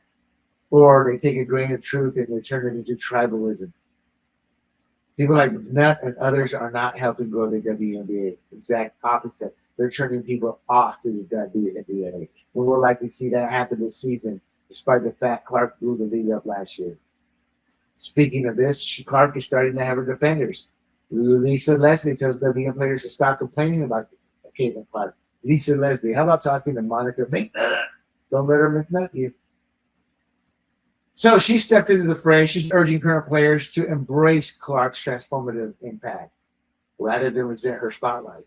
S1: or they take a grain of truth and they turn it into tribalism. People like McNutt and others are not helping grow the WNBA. Exact opposite. They're turning people off to the WNBA. We will likely see that happen this season, despite the fact Clark blew the league up last year. Speaking of this, Clark is starting to have her defenders. Lisa Leslie tells WNBA players to stop complaining about Caitlin Clark. Lisa Leslie, how about talking to Monica McNutt? Don't let her McNutt you. So she stepped into the fray. She's urging current players to embrace Clark's transformative impact rather than resent her spotlight.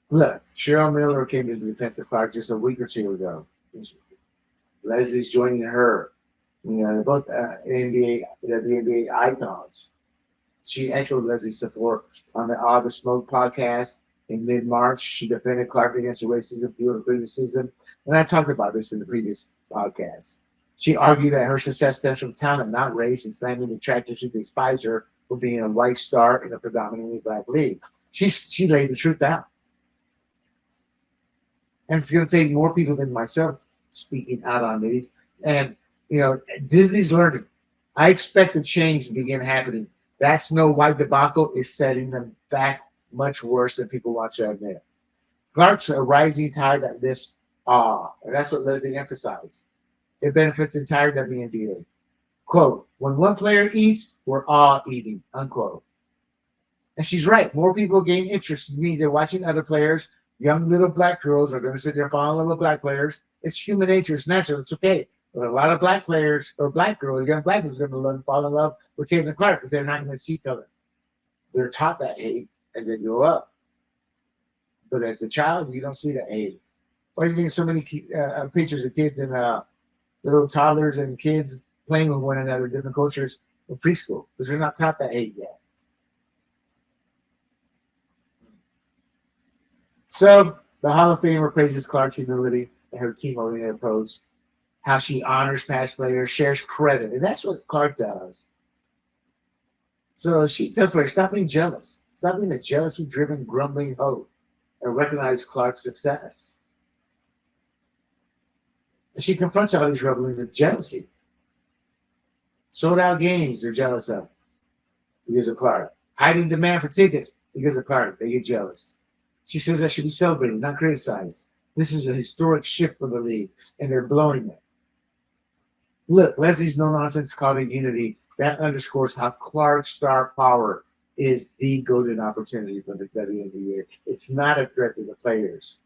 S1: Look, Cheryl Miller came to the defense of Clark just a week or 2 ago. Leslie's joining her. They're both NBA icons. She echoed Leslie's support on the All the Smoke podcast in mid-March. She defended Clark against the racism, fueled criticism. And I talked about this in the previous podcast. She argued that her success stems from talent, not race, and slamming detractors who despise her for being a white star in a predominantly black league. She laid the truth out. And it's going to take more people than myself speaking out on these. And, Disney's learning. I expect a change to begin happening. That Snow White debacle is setting them back much worse than people want to admit. Clark's a rising tide that lifts all. And that's what Leslie emphasized. It benefits the entire WNBA. Quote, when one player eats, we're all eating, unquote. And she's right. More people gain interest. It means they're watching other players. Young little black girls are going to sit there and fall in love with black players. It's human nature. It's natural. It's okay. But a lot of black players or black girls, young black girls, are going to fall in love with Caitlin Clark because they're not going to see color. They're taught that hate as they grow up. But as a child, you don't see that hate. Why do you think so many pictures of kids and little toddlers and kids playing with one another, different cultures in preschool? Because they're not taught that hate yet. So the Hall of Famer praises Clark's humility and her team-oriented approach, how she honors past players, shares credit, and that's what Clark does. So she tells players, stop being jealous. Stop being a jealousy-driven, grumbling hoe, and recognize Clark's success. And she confronts all these rumblings of jealousy. Sold-out games they're jealous of because of Clark. Hiding demand for tickets because of Clark. They get jealous. She says that should be celebrated, not criticized. This is a historic shift for the league, and they're blowing it. Look, Leslie's no-nonsense called it unity. That underscores how Clark's star power is the golden opportunity for the WNBA. It's not a threat to the players.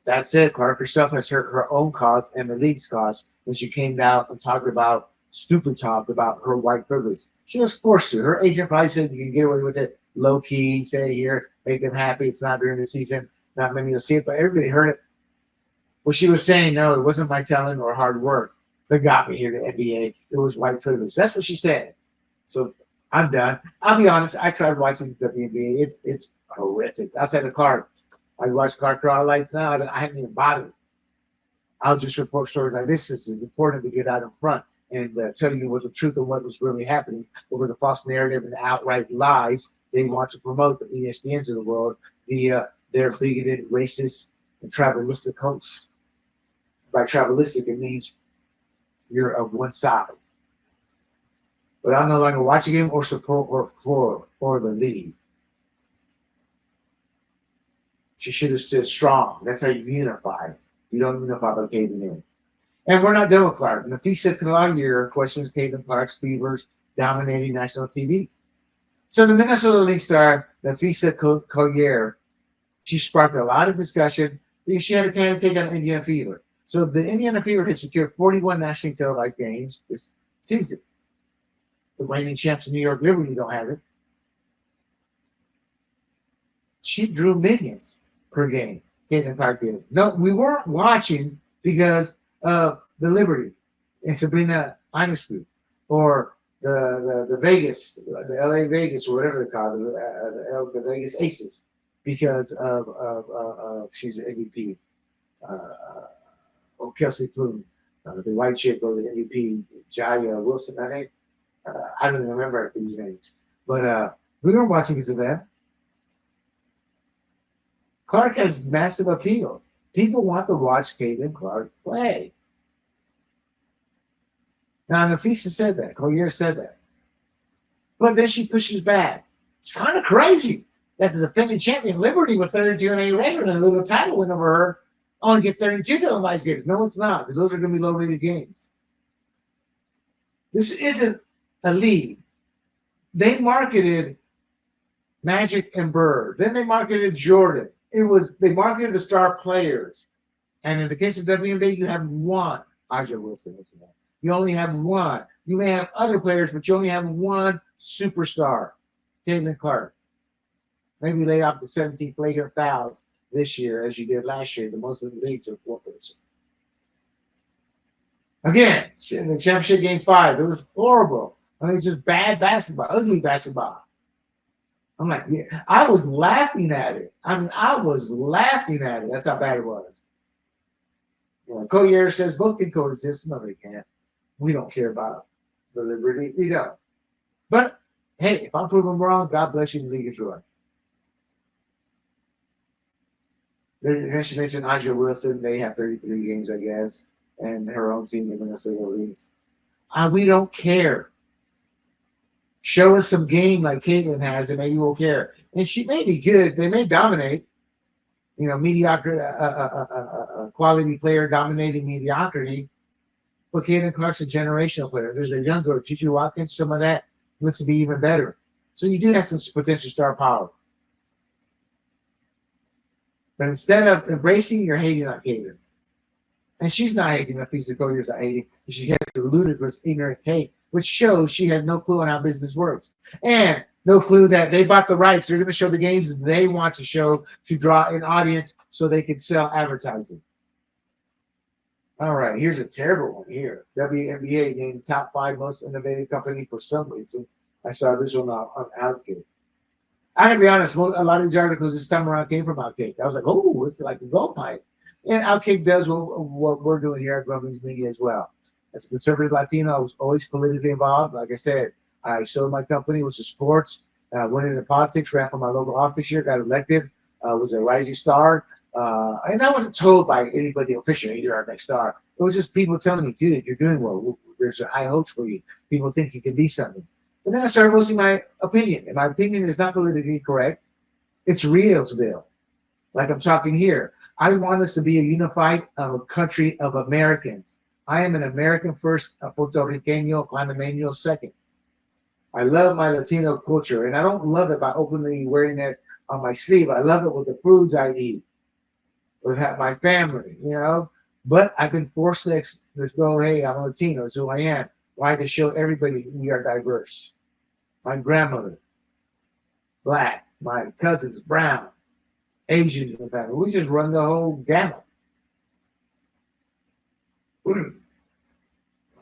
S1: That said, Clark herself has hurt her own cause and the league's cause when she came out and talked about stupid talk about her white privilege. She was forced to. Her agent probably said you can get away with it low key, say here, make them happy. It's not during the season. Not many will see it, but everybody heard it. Well, she was saying, no, it wasn't my talent or hard work that got me here to NBA. It was white privilege. That's what she said. So I'm done. I'll be honest. I tried watching the WNBA. It's horrific. Outside of Clark, I watch Clark draw lights now. I haven't even bothered. I'll just report stories like this. It's important to get out in front and tell you what the truth of what was really happening over the false narrative and outright lies they want to promote, the ESPNs of the world, their bigoted, racist, and tribalistic hosts. By tribalistic, it means you're of one side. But I'll no longer watch a game or support or the league. She should have stood strong. That's how you unify. You don't unify by caving in. And we're not done with Clark. Nafisa Collier questions Caitlin Clark's fevers dominating national TV. So the Minnesota League star, Nafisa Collier, she sparked a lot of discussion because she had a kind of take on Indiana Fever. So the Indiana Fever has secured 41 nationally televised games this season. The reigning champs of New York Liberty don't have it. She drew millions per game. Caitlin Clark did. No, we weren't watching because of the Liberty and Sabrina Ionescu or the Vegas, the LA Vegas or whatever they call it, the Vegas Aces, because of she's an MVP. Kelsey Plum, the white chick or the MVP, Jaya Wilson, I think. I don't even remember these names, but we weren't watching because of that. Clark has massive appeal. People want to watch Caitlin Clark play. Now, Nafisa said that. Collier said that. But then she pushes back. It's kind of crazy that the defending champion Liberty with 32 and 8 record and a little title win over her only get 32 televised games. No, it's not, because those are going to be low-rated games. This isn't a league. They marketed Magic and Bird. Then they marketed Jordan. They marketed the star players. And in the case of WNBA, you have one. Aja Wilson. You only have one. You may have other players, but you only have one superstar, Caitlin Clark. Maybe lay off the 17 flagrant fouls this year as you did last year. The most of the leagues are 4 person. Again, in the championship game 5, it was horrible. I mean, it's just bad basketball, ugly basketball. I'm like, yeah, I was laughing at it. That's how bad it was. You know, Collier says both can coexist. No, they can't. We don't care about the Liberty. We don't. But hey, if I'm proven wrong, God bless you, the league is right. Then she mentioned Aja Wilson. They have 33 games, I guess, and her own team, the Minnesota Leagues. We don't care. Show us some game like Caitlin has, and maybe we'll care. And she may be good. They may dominate. You know, mediocre, quality player dominating mediocrity. But Caitlin Clark's a generational player. There's a younger Gigi Watkins. Some of that looks to be even better. So you do have some potential star power. But instead of embracing, you're hating on Caitlin. And she's not hating. Nafisa Collier's not hating. She has a ludicrous, ignorant take, which shows she has no clue on how business works. And no clue that they bought the rights. They're going to show the games they want to show to draw an audience so they can sell advertising. All right, here's a terrible one here. WNBA named top 5 most innovative company for some reason. I saw this one on Outkick. I gotta be honest, a lot of these articles this time around came from Outkick. I was like, oh, it's like a gold pipe. And Outkick does what we're doing here at Grumblings Media as well. As a conservative Latino, I was always politically involved. Like I said, I sold my company, which is sports, went into politics, ran for my local office here, got elected, was a rising star. And I wasn't told by anybody officially, you're our next star. It was just people telling me, dude, you're doing well. There's high hopes for you. People think you can be something. But then I started voicing my opinion. And my opinion is not politically correct. It's Riosville. Like I'm talking here. I want us to be a unified country of Americans. I am an American first, a Puerto Riqueño, Panameño second. I love my Latino culture, and I don't love it by openly wearing it on my sleeve. I love it with the foods I eat, with my family, you know. But I've been forced to go, hey, I'm a Latino, that's who I am. Why? To show everybody we are diverse. My grandmother, black, my cousins, brown, Asians in the family. We just run the whole gamut.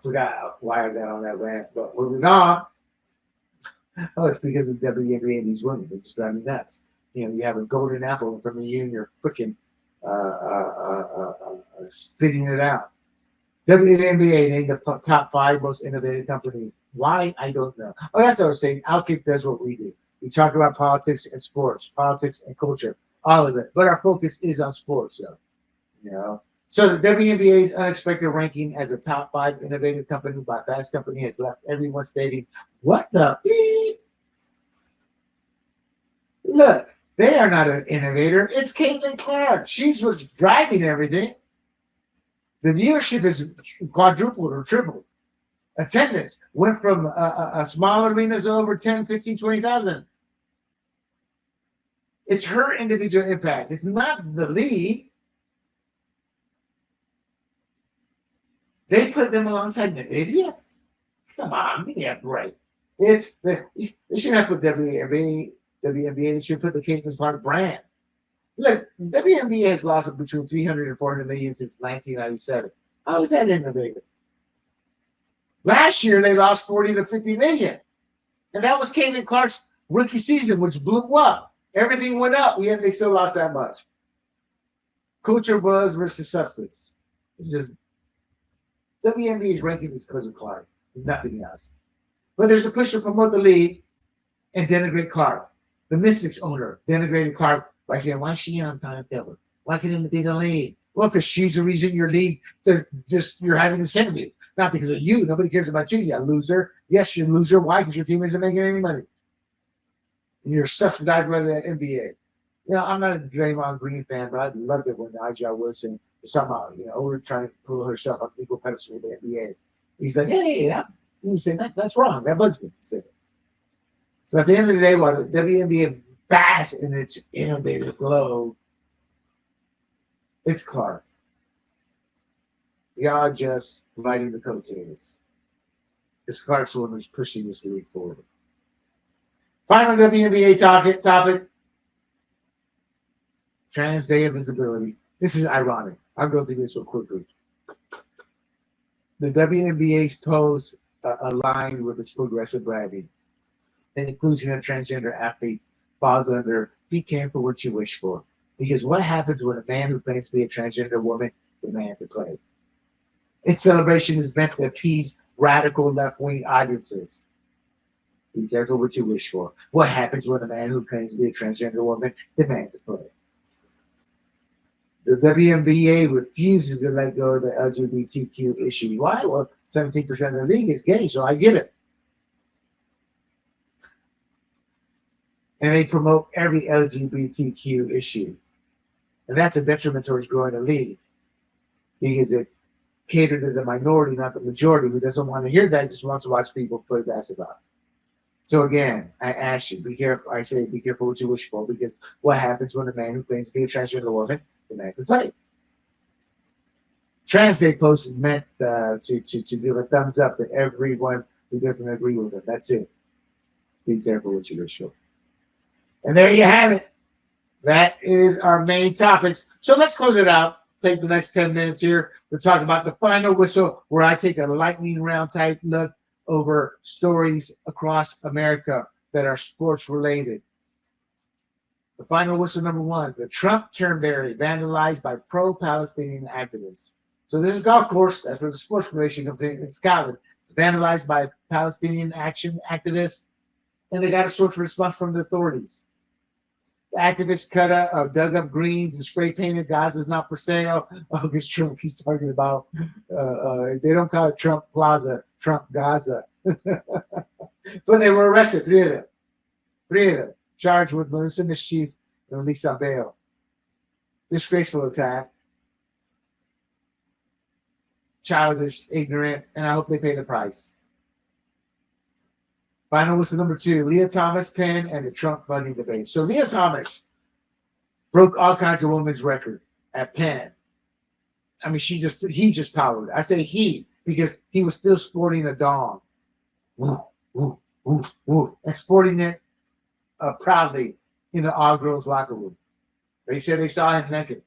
S1: Forgot why I got on that rant, but moving on. Oh, it's because of WNBA and these women. They just drive me nuts. You know, you have a golden apple in front of you and you're freaking spitting it out. WNBA named the top 5 most innovative company. Why? I don't know. Oh, that's what I was saying. Outkick does what we do. We talk about politics and sports, politics and culture, all of it. But our focus is on sports, so, you know. So the WNBA's unexpected ranking as a top 5 innovative company by Fast Company has left everyone stating, what the beep? Look, they are not an innovator. It's Caitlin Clark. She's what's driving everything. The viewership is quadrupled or tripled. Attendance went from a small arenas over 10, 15, 20,000. It's her individual impact. It's not the league. They put them alongside Nvidia. Come on, give me a break. They should not put WNBA. They should put the Caitlin Clark brand. Look, WNBA has lost between 300 and 400 million since 1997. How is that innovative? Last year they lost 40 to 50 million, and that was Caitlin Clark's rookie season, which blew up. Everything went up, yet they still lost that much. Culture buzz versus substance. It's just WNBA is ranking this because of Clark, nothing else. But there's a push to promote the league and denigrate Clark. The Mystics owner denigrated Clark by saying, why is she on time cover? Why can't it be the league? Well, because she's the reason your league, you're having this interview. Not because of you. Nobody cares about you, you loser. Yes, you're a loser. Why? Because your team isn't making any money. And you're subsidized by the NBA. You know, I'm not a Draymond Green fan, but I loved it when A'ja Wilson somehow, you know, we're trying to pull herself up equal pedestal with the NBA. He's like, hey, you say that's wrong. That bugs me. So at the end of the day, while the WNBA basks in its innovative glow, it's Clark. Y'all just riding the coattails. It's Clark's one who's pushing this league forward. Final WNBA topic. Trans Day of Visibility. This is ironic. I'll go through this real quickly. The WNBA's pose aligned with its progressive branding. The inclusion of transgender athletes falls under be careful what you wish for. Because what happens when a man who claims to be a transgender woman demands a play? Its celebration is meant to appease radical left-wing audiences. Be careful what you wish for. What happens when a man who claims to be a transgender woman demands a play? The WNBA refuses to let go of the LGBTQ issue. Why? Well, 17% of the league is gay, so I get it. And they promote every LGBTQ issue. And that's a detriment towards growing the league because it caters to the minority, not the majority, who doesn't want to hear that, just wants to watch people play basketball. So again, I ask you, be careful. I say, be careful what you wish for, because what happens when a man who claims to be a transgender woman demands a play? Trans Day post is meant to give a thumbs up to everyone who doesn't agree with it. That's it. Be careful what you wish for. And there you have it. That is our main topics. So let's close it out. Take the next 10 minutes here to talk about the final whistle, where I take a lightning round type look over stories across America that are sports related. The final whistle number 1, the Trump Turnberry vandalized by pro-Palestinian activists. So this is golf course, that's where the sports relation comes in Scotland. It's vandalized by Palestinian action activists, and they got a sort of response from the authorities. The activists dug up greens and spray painted Gaza's not for sale. Oh, because Trump keeps talking about, they don't call it Trump Plaza, Trump Gaza. But they were arrested, 3 of them. 3 of them, charged with malicious mischief and released on bail. Disgraceful attack. Childish, ignorant, and I hope they pay the price. Final whistle number 2, Leah Thomas, Penn, and the Trump funding debate. So Leah Thomas broke all kinds of women's record at Penn. I mean, he just towered. I say he because he was still sporting a dong. Woo, woo, woo, woo. And sporting it proudly in the all girls locker room. They said they saw him naked.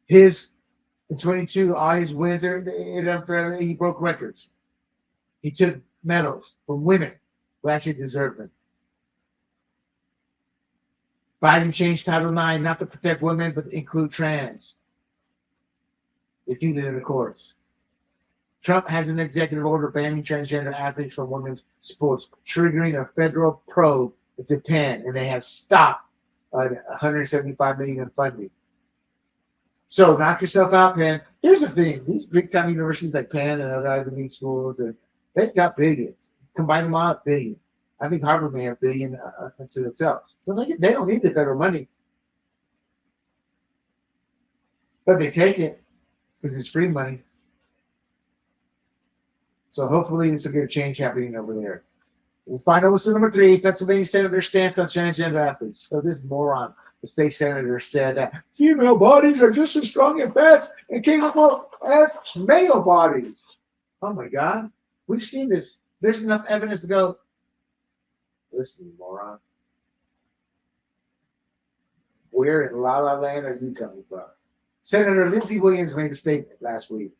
S1: In 22, all his wins he broke records. He took medals from women who actually deserved them. Biden changed Title IX not to protect women, but to include trans. Defeated in the courts. Trump has an executive order banning transgender athletes from women's sports, triggering a federal probe into Penn, and they have stopped $175 million in funding. So knock yourself out, Penn. Here's the thing: these big-time universities like Penn and other Ivy League schools, and they've got billions. Combine them all, billions. I think Harvard may have $1 billion to itself. So they don't need the federal money, but they take it because it's free money. So hopefully this will get a change happening over there. We'll find out what's number 3, Pennsylvania Senator stance on transgender athletes. So this moron, the state senator, said that female bodies are just as strong and fast and capable as male bodies. Oh my God. We've seen this. There's enough evidence to go, listen, moron. Where in La La Land are you coming from? Senator Lindsey Williams made a statement last week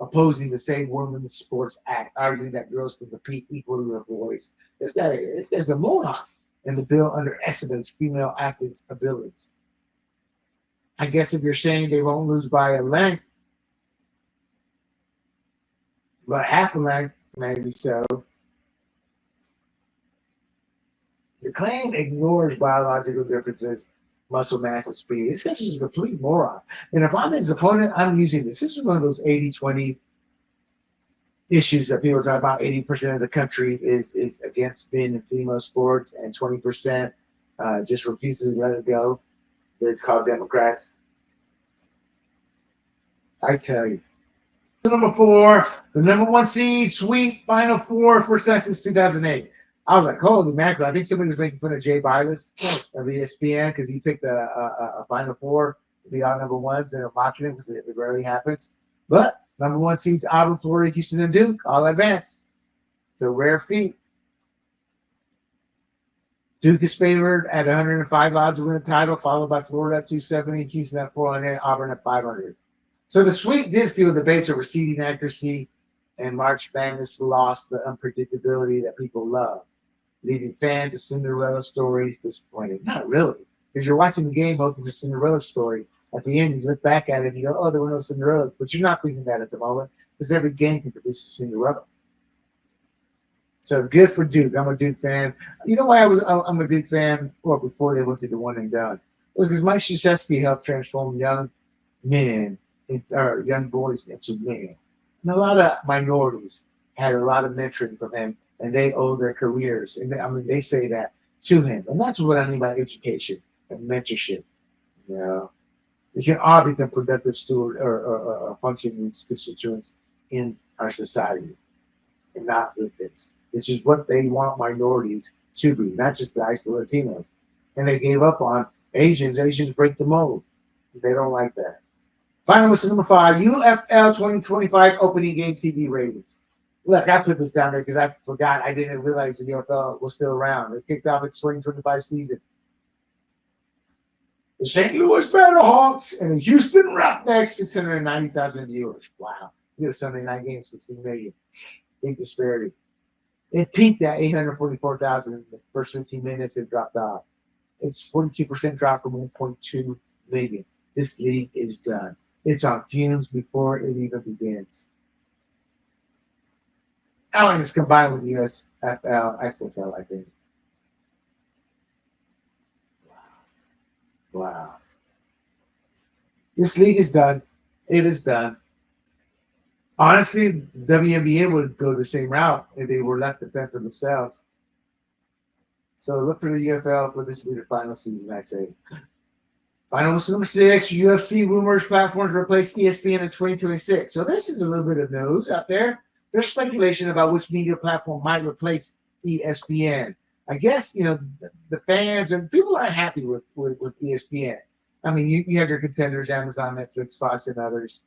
S1: opposing the Save Women's Sports Act, arguing that girls can compete equally with boys. This guy's a moron, and the bill underestimates female athletes' abilities. I guess if you're saying they won't lose by a length, but half a length, maybe so. The claim ignores biological differences, muscle mass, and speed. This guy's just a complete moron. And if I'm his opponent, I'm using this. This is one of those 80-20 issues that people talk about. 80% of the country is against men and female sports, and 20% just refuses to let it go. They're called Democrats. I tell you. Number 4, the number 1 seed, sweep, Final Four, first time since 2008. I was like, holy mackerel. I think somebody was making fun of Jay Bilas of ESPN because he picked a Final Four to be all number 1s, and they're mocking it because it rarely happens. But number 1 seeds, Auburn, Florida, Houston, and Duke, all advance. It's a rare feat. Duke is favored at 105 odds to win the title, followed by Florida at 270, Houston at 400, Auburn at 500. So the sweep did fuel debates over seeding accuracy, and March Madness lost the unpredictability that people love, leaving fans of Cinderella stories disappointed. Not really, because you're watching the game hoping for Cinderella story. At the end, you look back at it and you go, oh, there were no Cinderella. But you're not thinking that at the moment because every game can produce a Cinderella. So good for Duke. I'm a Duke fan. You know why I'm a Duke fan? Well, before they went to the one and done. It was because Mike Krzyzewski helped transform young boys into men. And a lot of minorities had a lot of mentoring from him, and they owe their careers. And they say that to him. And that's what I mean by education and mentorship. You know, we can all become productive steward or functioning constituents in our society and not victims, which is what they want minorities to be, not just guys, but Latinos. And they gave up on Asians. Asians break the mold. They don't like that. Final whistle number 5, UFL 2025 opening game TV ratings. Look, I put this down there because I forgot. I didn't realize the UFL was still around. It kicked off its 2025 season. The St. Louis Battlehawks and the Houston Roughnecks, 690,000 viewers. Wow. You get a Sunday night game, 16 million. Big disparity. It peaked at 844,000 in the first 15 minutes. It dropped off. It's 42% drop from 1.2 million. This league is done. It's on fumes before it even begins. I think it's combined with USFL, XFL, I think. Wow. This league is done. It is done. Honestly, WNBA would go the same route if they were left to fend for themselves. So look for the UFL for this to be the final season, I say. Final whistle number 6, UFC rumors platforms replace ESPN in 2026. So this is a little bit of news out there. There's speculation about which media platform might replace ESPN. I guess, the fans and people aren't happy with ESPN. I mean, you have your contenders, Amazon, Netflix, Fox, and others.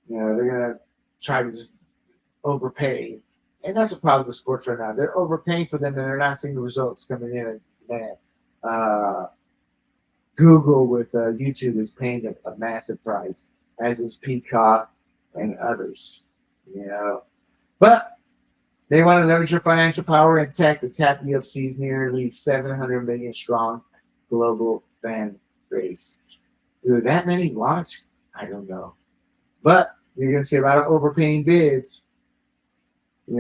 S1: They're going to try to just overpay. And that's a problem with sports right now. They're overpaying for them, and they're not seeing the results coming in. And Google with YouTube is paying a massive price, as is Peacock and others. But they want to leverage their financial power and tech to tap UFC's nearly 700 million strong global fan base. Do that many watch? I don't know. But you're going to see a lot of overpaying bids.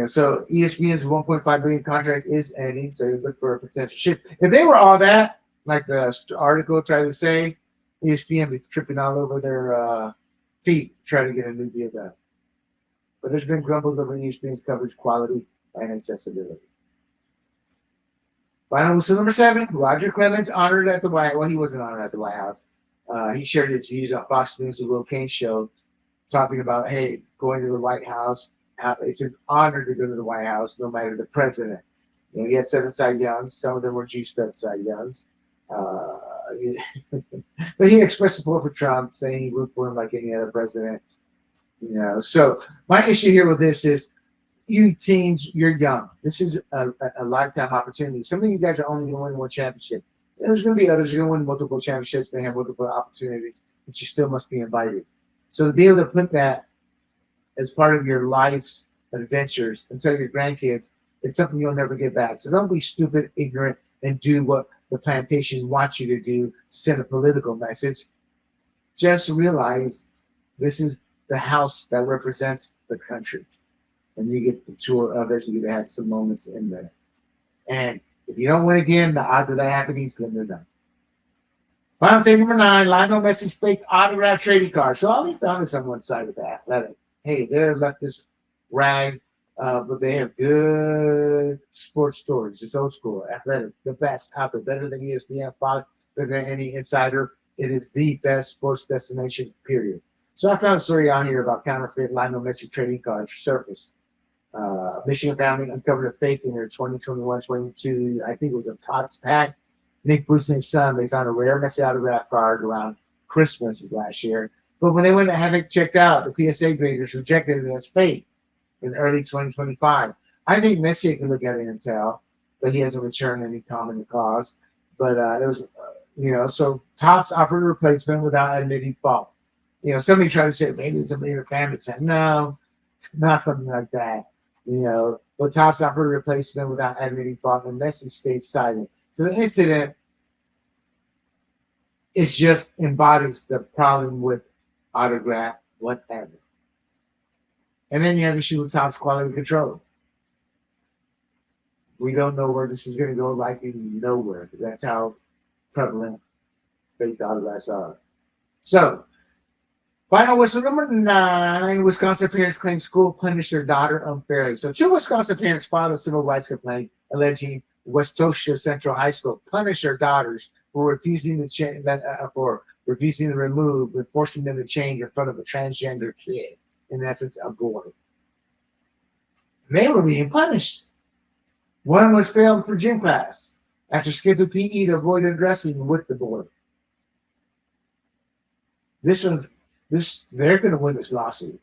S1: So ESPN's 1.5 billion contract is ending, so you look for a potential shift. If they were all that, like the article tried to say, ESPN be tripping all over their feet trying to get a new deal done. But there's been grumbles over ESPN's coverage quality and accessibility. Final whistle number 7, Roger Clemens honored at the White House. Well, he wasn't honored at the White House. He shared his views on Fox News' The Will Kane Show, talking about, hey, going to the White House, it's an honor to go to the White House, no matter the president. He had 7 Cy Youngs. Some of them were juiced up Cy Youngs. But he expressed support for Trump, saying he'd root for him like any other president. So my issue here with this is, you teams, you're young. This is a lifetime opportunity. Some of you guys are only going to win one championship. There's going to be others who are going to win multiple championships. They have multiple opportunities, but you still must be invited. So to be able to put that as part of your life's adventures and tell your grandkids, it's something you'll never get back. So don't be stupid, ignorant, and do what the plantation wants you to do, send a political message. Just realize this is the house that represents the country. And you get the tour of it, you get to have some moments in there. And if you don't win again, the odds of that happening is slim to none. Final thing number 9, Lionel Messi's fake autograph trading card. So all he found is on one side of the athletic. Hey, they're left this rag, but they have good sports stories. It's old school, athletic, the best out there, better than ESPN, Fox, better than any insider. It is the best sports destination, period. So I found a story on here about counterfeit Lionel Messi trading cards surfaced. Michigan family uncovered a fake in their 2021-22, I think it was a Tots pack. Nick Bruce and his son, they found a rare Messi autograph card around Christmas last year. But when they went to have it checked out, the PSA graders rejected it as fake in early 2025. I think Messi can look at it and tell, but he hasn't returned any common cause. But it was, so Topps offered a replacement without admitting fault. Somebody tried to say maybe it's a major family said no, not something like that. But Topps offered a replacement without admitting fault, and Messi stayed silent. So the incident, it just embodies the problem with autograph, whatever. And then you have issue with Topps quality control. We don't know where this is going to go, likely nowhere, because that's how prevalent fake autographs are. So, final whistle number 9, Wisconsin parents claim school punished their daughter unfairly. So 2 Wisconsin parents filed a civil rights complaint alleging Westosha Central High School punished their daughters for refusing to change, refusing to remove and forcing them to change in front of a transgender kid, in essence, a boy. They were being punished. One was failed for gym class after skipping PE to avoid addressing with the boy. They're going to win this lawsuit.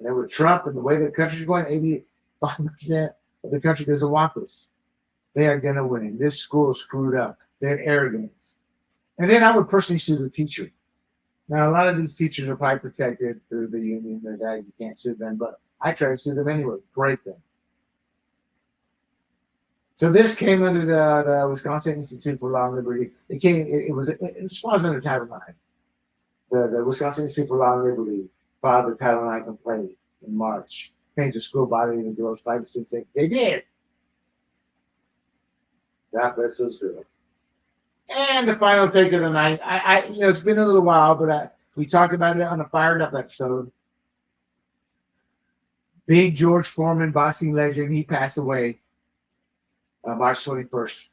S1: And with Trump and the way the country's going, 85% of the country doesn't want this. They are going to win. This school screwed up. Their arrogance. And then I would personally sue the teacher. Now, a lot of these teachers are probably protected through the union. You can't sue them, but I try to sue them anyway, break them. So this came under the Wisconsin Institute for Law and Liberty. It falls under Title IX. The Wisconsin Institute for Law and Liberty filed the Title IX complaint in March. Came to school bothering the girls 5 to 6. They did. God bless those girls. And the final take of the night. It's been a little while, but we talked about it on a Fired Up episode. Big George Foreman, boxing legend, he passed away March 21st.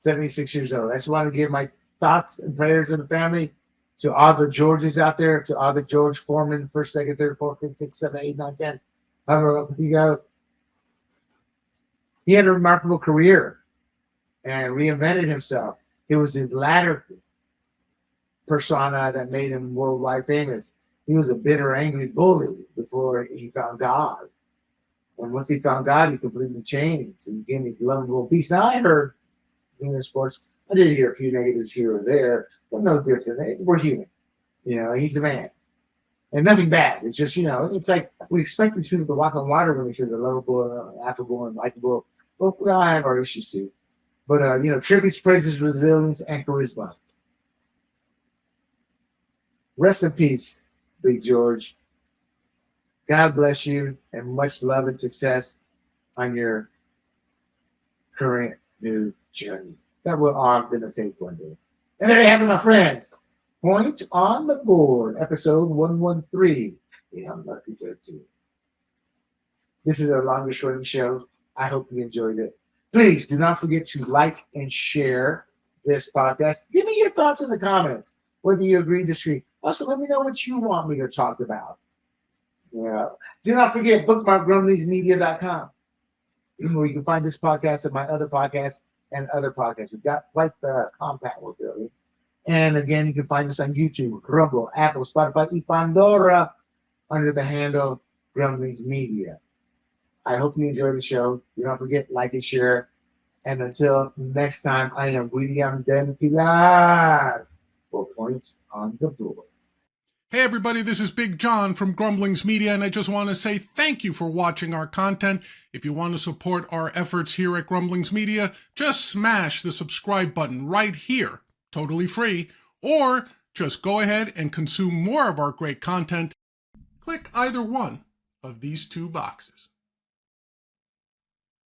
S1: 76 years old. I just want to give my thoughts and prayers to the family, to all the Georges out there, to all the George Foreman, first, second, third, fourth, fifth, sixth, seven, eight, nine, 10. However up you go. He had a remarkable career and reinvented himself. It was his latter persona that made him worldwide famous. He was a bitter, angry bully before he found God. And once he found God, he completely changed. And again, he's a lovable beast. Now, I heard in the sports, I did hear a few negatives here or there, but no different. We're human. He's a man. And nothing bad. It's just, it's like we expect these people to walk on water when they say they're lovable, affable, and likable. Well, I have our issues too. But, tributes, praises, resilience, and charisma. Rest in peace, Big George. God bless you, and much love and success on your current new journey. That will all going to take one day. And there you have it, my friends. Points on the board, episode 113. The Unlucky 13. This is our longest running show. I hope you enjoyed it. Please do not forget to like and share this podcast. Give me your thoughts in the comments, whether you agree, disagree. Also, let me know what you want me to talk about. Do not forget, bookmark grumblingsmedia.com, where you can find this podcast and my other podcasts and other podcasts. We've got quite the compound we're building. And again, you can find us on YouTube, Rumble, Apple, Spotify, and Pandora under the handle Grumblings Media. I hope you enjoy the show. Do not forget, like and share. And until next time, I am William Del Pilar for Points on the Board.
S2: Hey everybody, this is Big John from Grumblings Media, and I just want to say thank you for watching our content. If you want to support our efforts here at Grumblings Media, just smash the subscribe button right here, totally free, or just go ahead and consume more of our great content. Click either one of these two boxes.